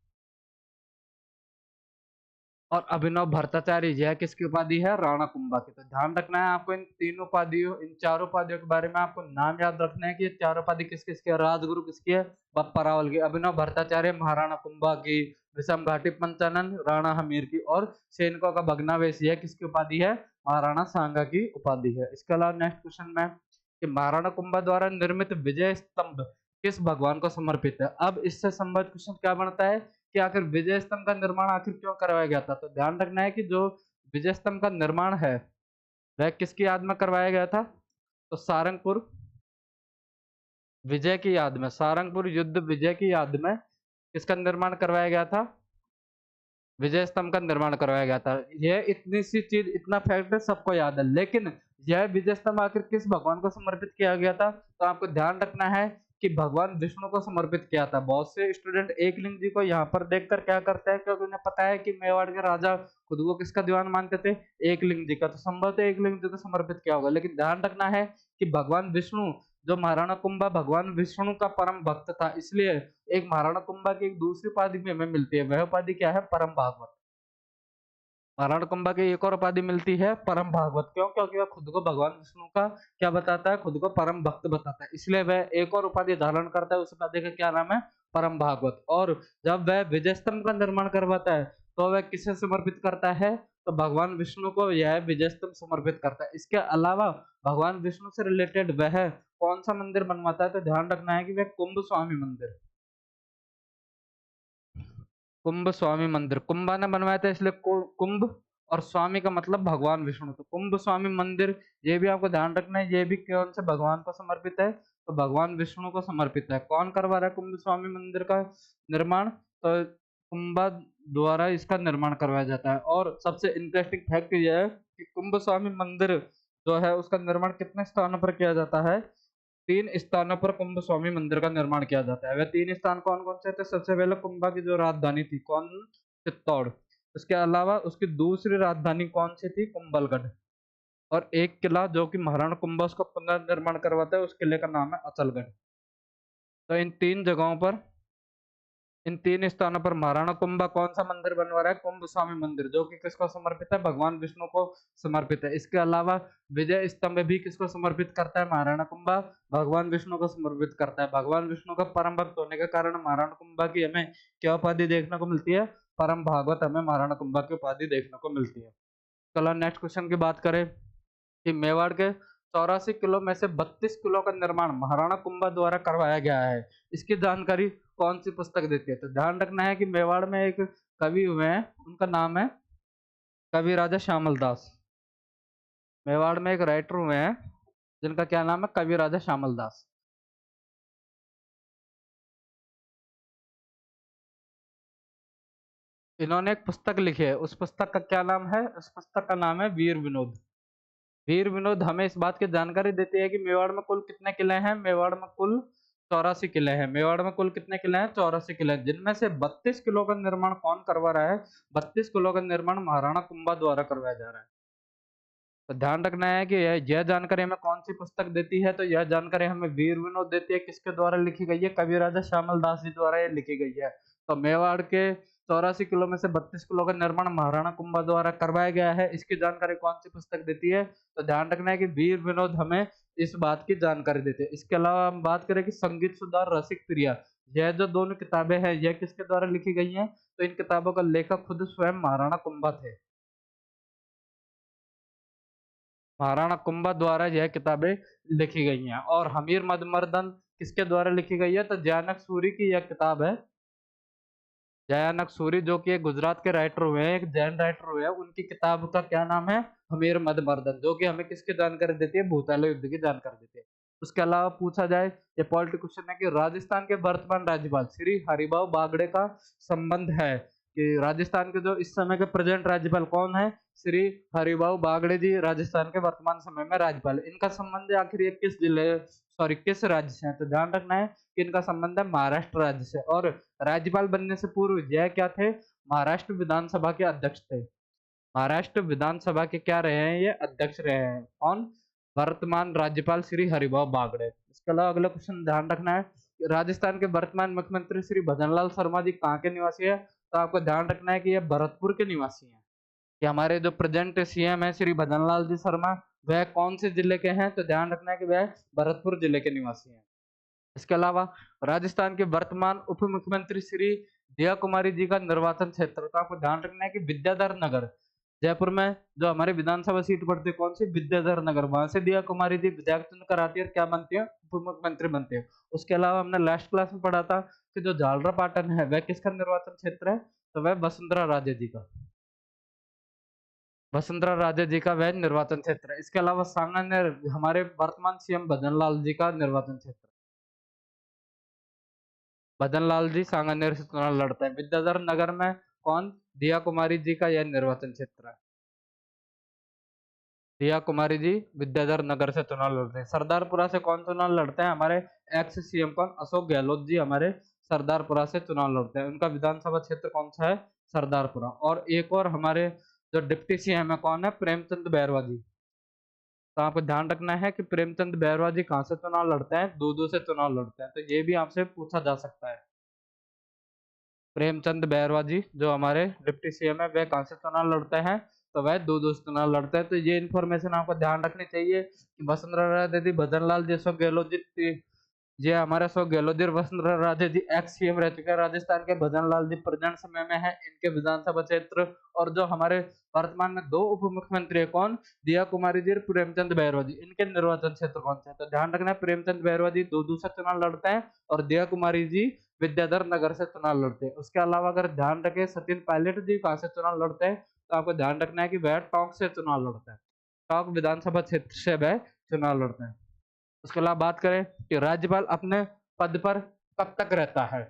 और अभिनव भट्टाचार्य, यह किसकी उपाधि है? राणा कुंभा की। तो ध्यान रखना है आपको इन तीन उपाधियों, इन चारों उपाधियों के बारे में आपको नाम याद रखना है कि ये चारों उपाधि किस किसकी है? राजगुरु किसकी है? बप्पा रावल की। अभिनव भट्टाचार्य महाराणा कुंभा की। विषम घाटी पंचानन राणा हमीर की। और सैनिकों का भग्नावशेष, यह किसकी उपाधि है? महाराणा सांगा की उपाधि है। इसके अलावा नेक्स्ट क्वेश्चन में कि महाराणा कुंभा द्वारा निर्मित विजय स्तंभ किस भगवान को समर्पित है? अब इससे संबंधित क्वेश्चन क्या बनता है कि आखिर विजय स्तंभ का निर्माण आखिर क्यों करवाया गया था? तो ध्यान रखना है कि जो विजय स्तंभ का निर्माण है वह किसकी याद में करवाया गया था? तो सारंगपुर विजय की याद में, सारंगपुर युद्ध विजय की याद में किसका निर्माण करवाया गया था? विजय स्तंभ का निर्माण करवाया गया था। यह इतनी सी चीज, इतना फैक्ट सबको याद है, लेकिन यह विजय स्तंभ आखिर किस भगवान को समर्पित किया गया था? तो आपको ध्यान रखना है कि भगवान विष्णु को समर्पित किया था। बहुत से स्टूडेंट एकलिंग जी को यहाँ पर देखकर क्या करते हैं, क्योंकि उन्हें पता है कि मेवाड़ के राजा खुद को किसका दीवान मानते थे? एकलिंग जी का। तो संभवतः एकलिंग जी को समर्पित किया होगा, लेकिन ध्यान रखना है कि भगवान विष्णु, जो महाराणा कुंभा भगवान विष्णु का परम भक्त था, इसलिए एक महाराणा कुंभा की एक दूसरी उपाधि भी हमें मिलती है। वह उपाधि क्या है? परम भागवत। महाराणा कुंभा की एक और उपाधि मिलती है परम भागवत। क्यों? क्योंकि वह खुद को भगवान विष्णु का क्या बताता है? खुद को परम भक्त बताता है, इसलिए वह एक और उपाधि धारण करता है। उस उपाधि का क्या नाम है? परम भागवत। और जब वह विजय स्तंभ का निर्माण करवाता है तो वह किसे समर्पित करता है, तो भगवान विष्णु को यह विजय स्तंभ समर्पित करता है। इसके अलावा भगवान विष्णु से रिलेटेड वह कौन सा मंदिर बनवाता है, तो ध्यान रखना है कि वह कुंभ स्वामी मंदिर, कुंभ स्वामी मंदिर कुंभा ने बनवाया था, इसलिए कुंभ, और स्वामी का मतलब भगवान विष्णु, तो कुंभ स्वामी मंदिर, ये भी आपको ध्यान रखना है। ये भी कौन से भगवान को समर्पित है, तो भगवान विष्णु को समर्पित है। कौन करवा रहा है कुंभ स्वामी मंदिर का निर्माण, तो कुंभा द्वारा इसका निर्माण करवाया जाता है। और सबसे इंटरेस्टिंग फैक्ट यह है कि कुंभ स्वामी मंदिर जो है उसका निर्माण कितने स्थानों पर किया जाता है, 3 स्थानों पर कुंभ स्वामी मंदिर का निर्माण किया जाता है। वह 3 स्थान कौन-कौन से थे? सबसे पहले कुंभा की जो राजधानी थी, कौन? चित्तौड़। उसके अलावा उसकी दूसरी राजधानी कौन सी थी? कुंभलगढ़। और एक किला जो कि महाराणा कुंभा उसका पुनर्निर्माण करवाता है, उस किले का नाम है अचलगढ़। तो इन 3 जगहों पर, इन 3 स्थानों पर महाराणा कुंभा कौन सा मंदिर बनवा रहा है? कुंभ स्वामी मंदिर, जो कि किसको समर्पित है? भगवान विष्णु को समर्पित है। इसके अलावा विजय स्तंभ भी किसको समर्पित करता है? महाराणा कुंभा भगवान विष्णु को समर्पित करता है। भगवान विष्णु का परम भक्त होने के कारण महाराणा कुंभा की हमें क्या उपाधि देखने को मिलती है? परम भागवत हमें महाराणा कुंभा की उपाधि देखने को मिलती है। चलो नेक्स्ट क्वेश्चन की बात करें कि मेवाड़ के 84 किलो में से 32 किलो का निर्माण महाराणा कुंभा द्वारा करवाया गया है। इसकी जानकारी कौन सी पुस्तक देती है? तो ध्यान रखना है कि मेवाड़ में एक कवि हुए हैं, उनका नाम है कवि राजा श्यामल दास। मेवाड़ में एक राइटर हुए हैं जिनका क्या नाम है? कवि राजा श्यामल दास। इन्होंने एक पुस्तक लिखी है, उस पुस्तक का क्या नाम है? उस पुस्तक का नाम है वीर विनोद। वीर विनोद हमें इस बात की जानकारी देती है कि मेवाड़ में कुल कितने किले हैं? मेवाड़ में कुल 84 किले हैं। मेवाड़ में कुल कितने किले हैं? 84 किले हैं, जिनमें से 32 किलो का निर्माण कौन करवा रहा है? 32 किलो का निर्माण महाराणा कुंभा द्वारा करवाया जा रहा है। तो ध्यान रखना है कि यह जानकारी हमें कौन सी पुस्तक देती है, तो यह जानकारी हमें वीर विनोद देती है। किसके द्वारा लिखी गई है? कवि राजा श्यामल दास जी द्वारा ये लिखी गई है। तो मेवाड़ के 84 किलो में से 32 किलो का निर्माण महाराणा कुंभा द्वारा करवाया गया है। इसकी जानकारी कौन सी पुस्तक देती है? तो ध्यान रखना है कि वीर विनोद हमें इस बात की जानकारी देते हैं। इसके अलावा हम बात करें कि संगीत सुधार रसिक प्रिया, यह जो दोनों किताबें हैं यह किसके द्वारा लिखी गई हैं? तो इन किताबों का लेखक खुद स्वयं महाराणा कुंभा थे। महाराणा कुंभा द्वारा यह किताबें लिखी गई हैं। और हमीर मधुमर्दन किसके द्वारा लिखी गई है? तो जयानक सूरी की यह किताब है। जयानक सूरी जो कि एक गुजरात के राइटर हुए हैं, एक जैन राइटर हुए हैं, उनकी किताब का क्या नाम है? हमीर मधुमर्दन, जो कि हमें किसकी जानकारी देती है? भूताल युद्ध की जानकारी देती है। उसके अलावा पूछा जाए, ये पॉलिटी क्वेश्चन है कि राजस्थान के वर्तमान राज्यपाल श्री हरिभाऊ बागड़े का संबंध है, कि राजस्थान के जो इस समय के प्रेजेंट राज्यपाल कौन है? श्री हरिभाऊ बागड़े जी राजस्थान के वर्तमान समय में राज्यपाल। इनका संबंध आखिर ये किस जिले, सॉरी किस राज्य से है? तो ध्यान रखना है कि इनका संबंध है महाराष्ट्र राज्य से। और राज्यपाल बनने से पूर्व यह क्या थे? महाराष्ट्र विधानसभा के अध्यक्ष थे। महाराष्ट्र विधानसभा के क्या रहे हैं? ये अध्यक्ष रहे हैं। कौन? वर्तमान राज्यपाल श्री हरिभाऊ बागड़े। इसके अलावा अगला क्वेश्चन ध्यान रखना है, राजस्थान के वर्तमान मुख्यमंत्री श्री भजनलाल शर्मा जी कहाँ के निवासी है? तो आपको ध्यान रखना है कि ये भरतपुर के निवासी हैं। कि हमारे जो प्रेजेंट सीएम है श्री भजनलाल जी शर्मा, वह कौन से जिले के हैं? तो ध्यान रखना है कि वह भरतपुर जिले के निवासी हैं। इसके अलावा राजस्थान के वर्तमान उप मुख्यमंत्री श्री दिया कुमारी जी का निर्वाचन क्षेत्र, तो आपको ध्यान रखना है कि विद्याधर नगर, जयपुर में जो हमारे विधानसभा सीट पड़ती है कौन सी? विद्याधर नगर, वहां से दिया कुमारी जी विधायक चुन कर आती है और क्या बनती है? उप मुख्यमंत्री बनती है। उसके अलावा हमने लास्ट क्लास में पढ़ा था कि जो झालरा पाटन है वह किसका निर्वाचन क्षेत्र है? तो वह वसुंधरा राजे जी का, वसुंधरा राजे जी का वह निर्वाचन क्षेत्र है। इसके अलावा सांगानेर हमारे वर्तमान सीएम भजनलाल जी का निर्वाचन क्षेत्र, भजनलाल जी सांगानेर से चुनाव लड़ते हैं। विद्याधर नगर में कौन? दिया कुमारी जी का यह निर्वाचन क्षेत्र है। दिया कुमारी जी विद्याधर नगर से चुनाव लड़ते हैं। सरदारपुरा से कौन चुनाव लड़ते हैं? हमारे एक्स सीएम कौन? अशोक गहलोत जी हमारे सरदारपुरा से चुनाव लड़ते हैं। उनका विधानसभा क्षेत्र कौन सा है? सरदारपुरा। और एक और हमारे जो डिप्टी सीएम है कौन है? प्रेमचंद बैरवा जी। तो आपको ध्यान रखना है कि प्रेमचंद बैरवा जी कहाँ से चुनाव लड़ते हैं? दूदू से चुनाव लड़ते हैं। तो ये भी आपसे पूछा जा सकता है। प्रेमचंद बैरवा जी जो हमारे डिप्टी सीएम है वह कहाँ से चुनाव लड़ते हैं? तो वह दो चुनाव लड़ते हैं। तो ये इन्फॉर्मेशन आपको ध्यान रखनी चाहिए कि वसुंधरा राजे जी, भजनलाल जी, अशोक गहलोत जी ये हमारे अशोक गहलोत वसुंधरा राजे जी एक्स सीएम रह चुके हैं राजस्थान के। भजन लाल जी प्रेजेंट समय में है, इनके विधानसभा क्षेत्र। और जो हमारे वर्तमान में दो उप मुख्यमंत्री है, कौन? दिया कुमारी जी और प्रेमचंद बैरवा जी। इनके निर्वाचन क्षेत्र कौन से है? तो ध्यान रखना है, प्रेमचंद बैरवा जी दूदू से चुनाव लड़ते हैं और दिया कुमारी जी विद्याधर नगर से चुनाव लड़ते हैं। उसके अलावा अगर ध्यान रखें सचिन पायलट जी कहाँ से चुनाव लड़ते हैं, तो आपको ध्यान रखना है कि वह टोंक से चुनाव लड़ते हैं। टोंक विधानसभा क्षेत्र से वह चुनाव लड़ते हैं। उसके अलावा बात करें कि राज्यपाल अपने पद पर कब तक रहता है,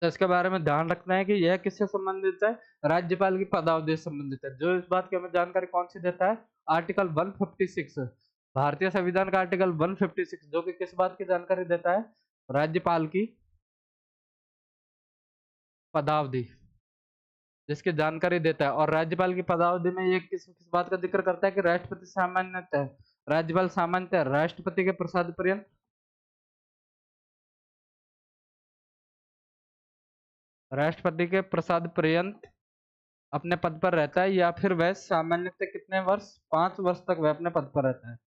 तो इसके बारे में ध्यान रखना है कि यह किससे संबंधित है? राज्यपाल की पदावधि से संबंधित है। जो इस बात की हमें जानकारी कौन सी देता है? आर्टिकल 156, भारतीय संविधान का आर्टिकल 156, जो कि किस बात की जानकारी देता है? राज्यपाल की पदावधि, जिसकी जानकारी देता है। और राज्यपाल की पदावधि में ये किस किस बात का जिक्र करता है कि राष्ट्रपति सामान्यतः, राज्यपाल सामान्यतः राष्ट्रपति के प्रसाद पर्यंत, राष्ट्रपति के प्रसाद पर्यंत अपने पद पर रहता है, या फिर वह सामान्यतः कितने वर्ष? 5 वर्ष तक वह अपने पद पर रहता है।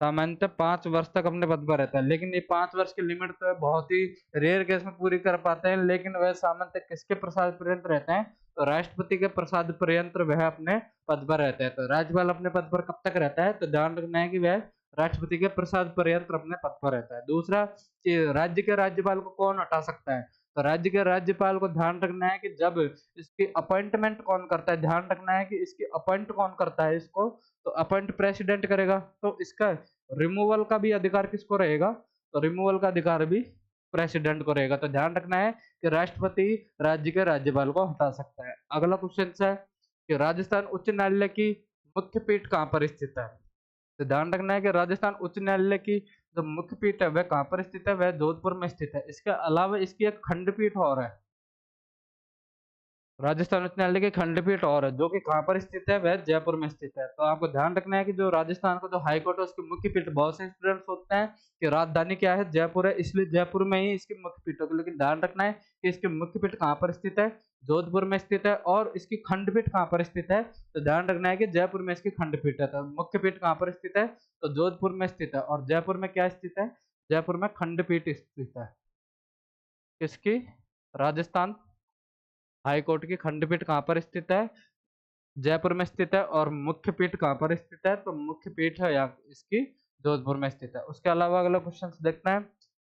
सामान्यतः 5 वर्ष तक अपने पद पर रहता है, लेकिन ये 5 वर्ष की लिमिट तो है बहुत ही रेयर केस में पूरी कर पाते हैं। लेकिन वह सामान्यतः किसके प्रसाद पर्यंत रहते हैं? तो राष्ट्रपति के प्रसाद पर्यंत वह अपने पद पर रहते हैं। तो राज्यपाल अपने पद पर कब तक रहता है? तो ध्यान रखना है कि वह राष्ट्रपति के प्रसाद पर्यंत अपने पद पर रहता है। दूसरा कि राज्य के राज्यपाल को कौन हटा सकता है? तो राज्य के राज्यपाल को ध्यान रखना है कि जब इसकी अपॉइंटमेंट कौन करता है, ध्यान रखना है कि इसकी अपॉइंट कौन करता है इसको, तो अपॉइंट प्रेसिडेंट करेगा। तो इसका रिमूवल का भी अधिकार किसको रहेगा? तो रिमूवल का अधिकार भी प्रेसिडेंट को रहेगा। तो ध्यान रखना है कि राष्ट्रपति राज्य के राज्यपाल को हटा सकता है। अगला क्वेश्चन है कि राजस्थान उच्च न्यायालय की मुख्य पीठ कहाँ पर स्थित है? तो ध्यान रखना है कि राजस्थान उच्च न्यायालय की जो मुख्य पीठ है वह कहाँ पर स्थित है? वह जोधपुर में स्थित है। इसके अलावा इसकी एक खंडपीठ और है, राजस्थान उच्च न्यायालय की खंडपीठ और है, जो कि कहाँ पर स्थित है? वह जयपुर में स्थित है। तो आपको ध्यान रखना है कि जो राजस्थान का जो हाई कोर्ट है उसकी मुख्य पीठ, बहुत से स्टूडेंट्स सोचते हैं कि राजधानी क्या है? जयपुर है, इसलिए जयपुर में ही इसकी मुख्य पीठ होगी। लेकिन ध्यान रखना है कि इसकी मुख्य पीठ कहाँ पर स्थित है? जोधपुर में स्थित है। और इसकी खंडपीठ कहाँ पर स्थित है? तो ध्यान रखना है कि जयपुर में इसकी खंडपीठ है। तो मुख्य पीठ कहाँ पर स्थित है? तो जोधपुर में स्थित है। और जयपुर में क्या स्थित है? जयपुर में खंडपीठ स्थित है। किसकी? राजस्थान हाई कोर्ट की खंडपीठ कहाँ पर स्थित है? जयपुर में स्थित है। और मुख्य पीठ कहाँ पर स्थित है? तो मुख्य पीठ है या इसकी जोधपुर में स्थित है। उसके अलावा अगला क्वेश्चन देखना है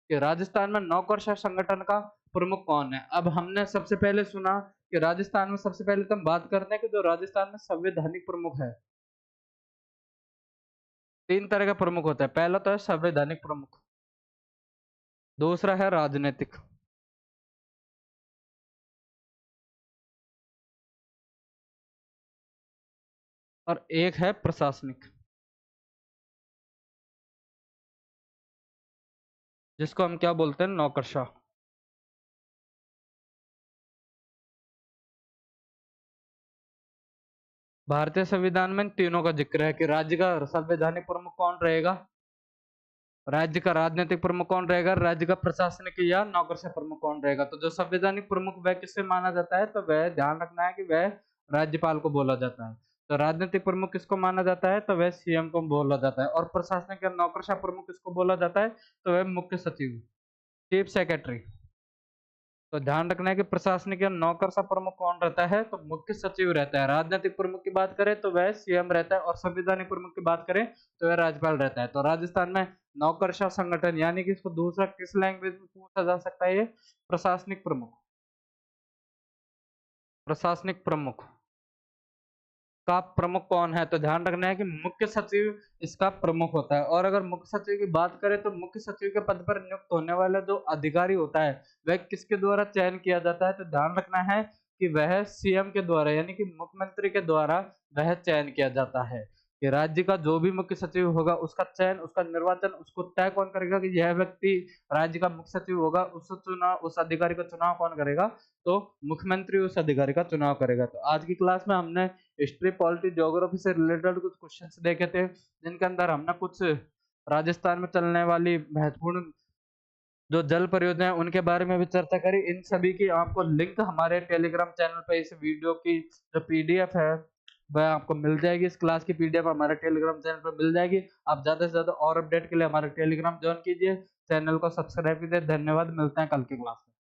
कि राजस्थान में नौकरशाह संगठन का प्रमुख कौन है? अब हमने सबसे पहले सुना कि राजस्थान में, सबसे पहले तो हम बात करते हैं कि जो राजस्थान में संवैधानिक प्रमुख है, 3 तरह का प्रमुख होता है। पहला तो है संवैधानिक प्रमुख, दूसरा है राजनीतिक, और एक है प्रशासनिक, जिसको हम क्या बोलते हैं? नौकरशाह। भारतीय संविधान में इन तीनों का जिक्र है कि राज्य का संवैधानिक प्रमुख कौन रहेगा, राज्य का राजनीतिक प्रमुख कौन रहेगा, राज्य का प्रशासनिक या नौकरशाह प्रमुख कौन रहेगा। तो जो संवैधानिक प्रमुख वह किससे माना जाता है? तो वह ध्यान रखना है कि वह राज्यपाल को बोला जाता है। तो राजनीतिक प्रमुख किसको माना जाता है? तो वह सीएम को बोला जाता है। और प्रशासनिक या नौकरशाह प्रमुख किसको बोला जाता है? तो वह मुख्य सचिव, चीफ सेक्रेटरी। तो ध्यान रखना है कि प्रशासनिक या नौकरशाह प्रमुख कौन रहता है? तो मुख्य सचिव रहता है। राजनीतिक प्रमुख की बात करें तो वह सीएम रहता है। और संवैधानिक प्रमुख की बात करें तो वह राज्यपाल रहता है। तो राजस्थान में नौकरशाह संगठन, यानी कि इसको दूसरा किस लैंग्वेज में पूछा जा सकता है? ये प्रशासनिक प्रमुख, प्रशासनिक प्रमुख का प्रमुख कौन है? तो ध्यान रखना है कि मुख्य सचिव इसका प्रमुख होता है। और अगर मुख्य सचिव की बात करें तो मुख्य सचिव के पद पर नियुक्त होने वाला जो अधिकारी होता है वह किसके द्वारा चयन किया जाता है? तो ध्यान रखना है कि वह सीएम के द्वारा, यानी कि मुख्यमंत्री के द्वारा वह चयन किया जाता है। कि राज्य का जो भी मुख्य सचिव होगा उसका चयन, उसका निर्वाचन, उसको तय कौन करेगा कि यह व्यक्ति राज्य का मुख्य सचिव होगा, उस अधिकारी का चुनाव कौन करेगा? तो मुख्यमंत्री उस अधिकारी का चुनाव करेगा। तो आज की क्लास में हमने हिस्ट्री, पॉलिटी, ज्योग्राफी से रिलेटेड कुछ क्वेश्चंस देखे थे, जिनके अंदर हमने कुछ राजस्थान में चलने वाली महत्वपूर्ण जो जल परियोजना है उनके बारे में भी चर्चा करी। इन सभी की आपको लिंक हमारे टेलीग्राम चैनल पे इस वीडियो की जो पीडीएफ है वह आपको मिल जाएगी। इस क्लास की पीडीएफ हमारे टेलीग्राम चैनल पर मिल जाएगी। आप ज़्यादा से ज़्यादा और अपडेट के लिए हमारे टेलीग्राम जॉइन कीजिए, चैनल को सब्सक्राइब कीजिए। धन्यवाद, मिलते हैं कल की क्लास में।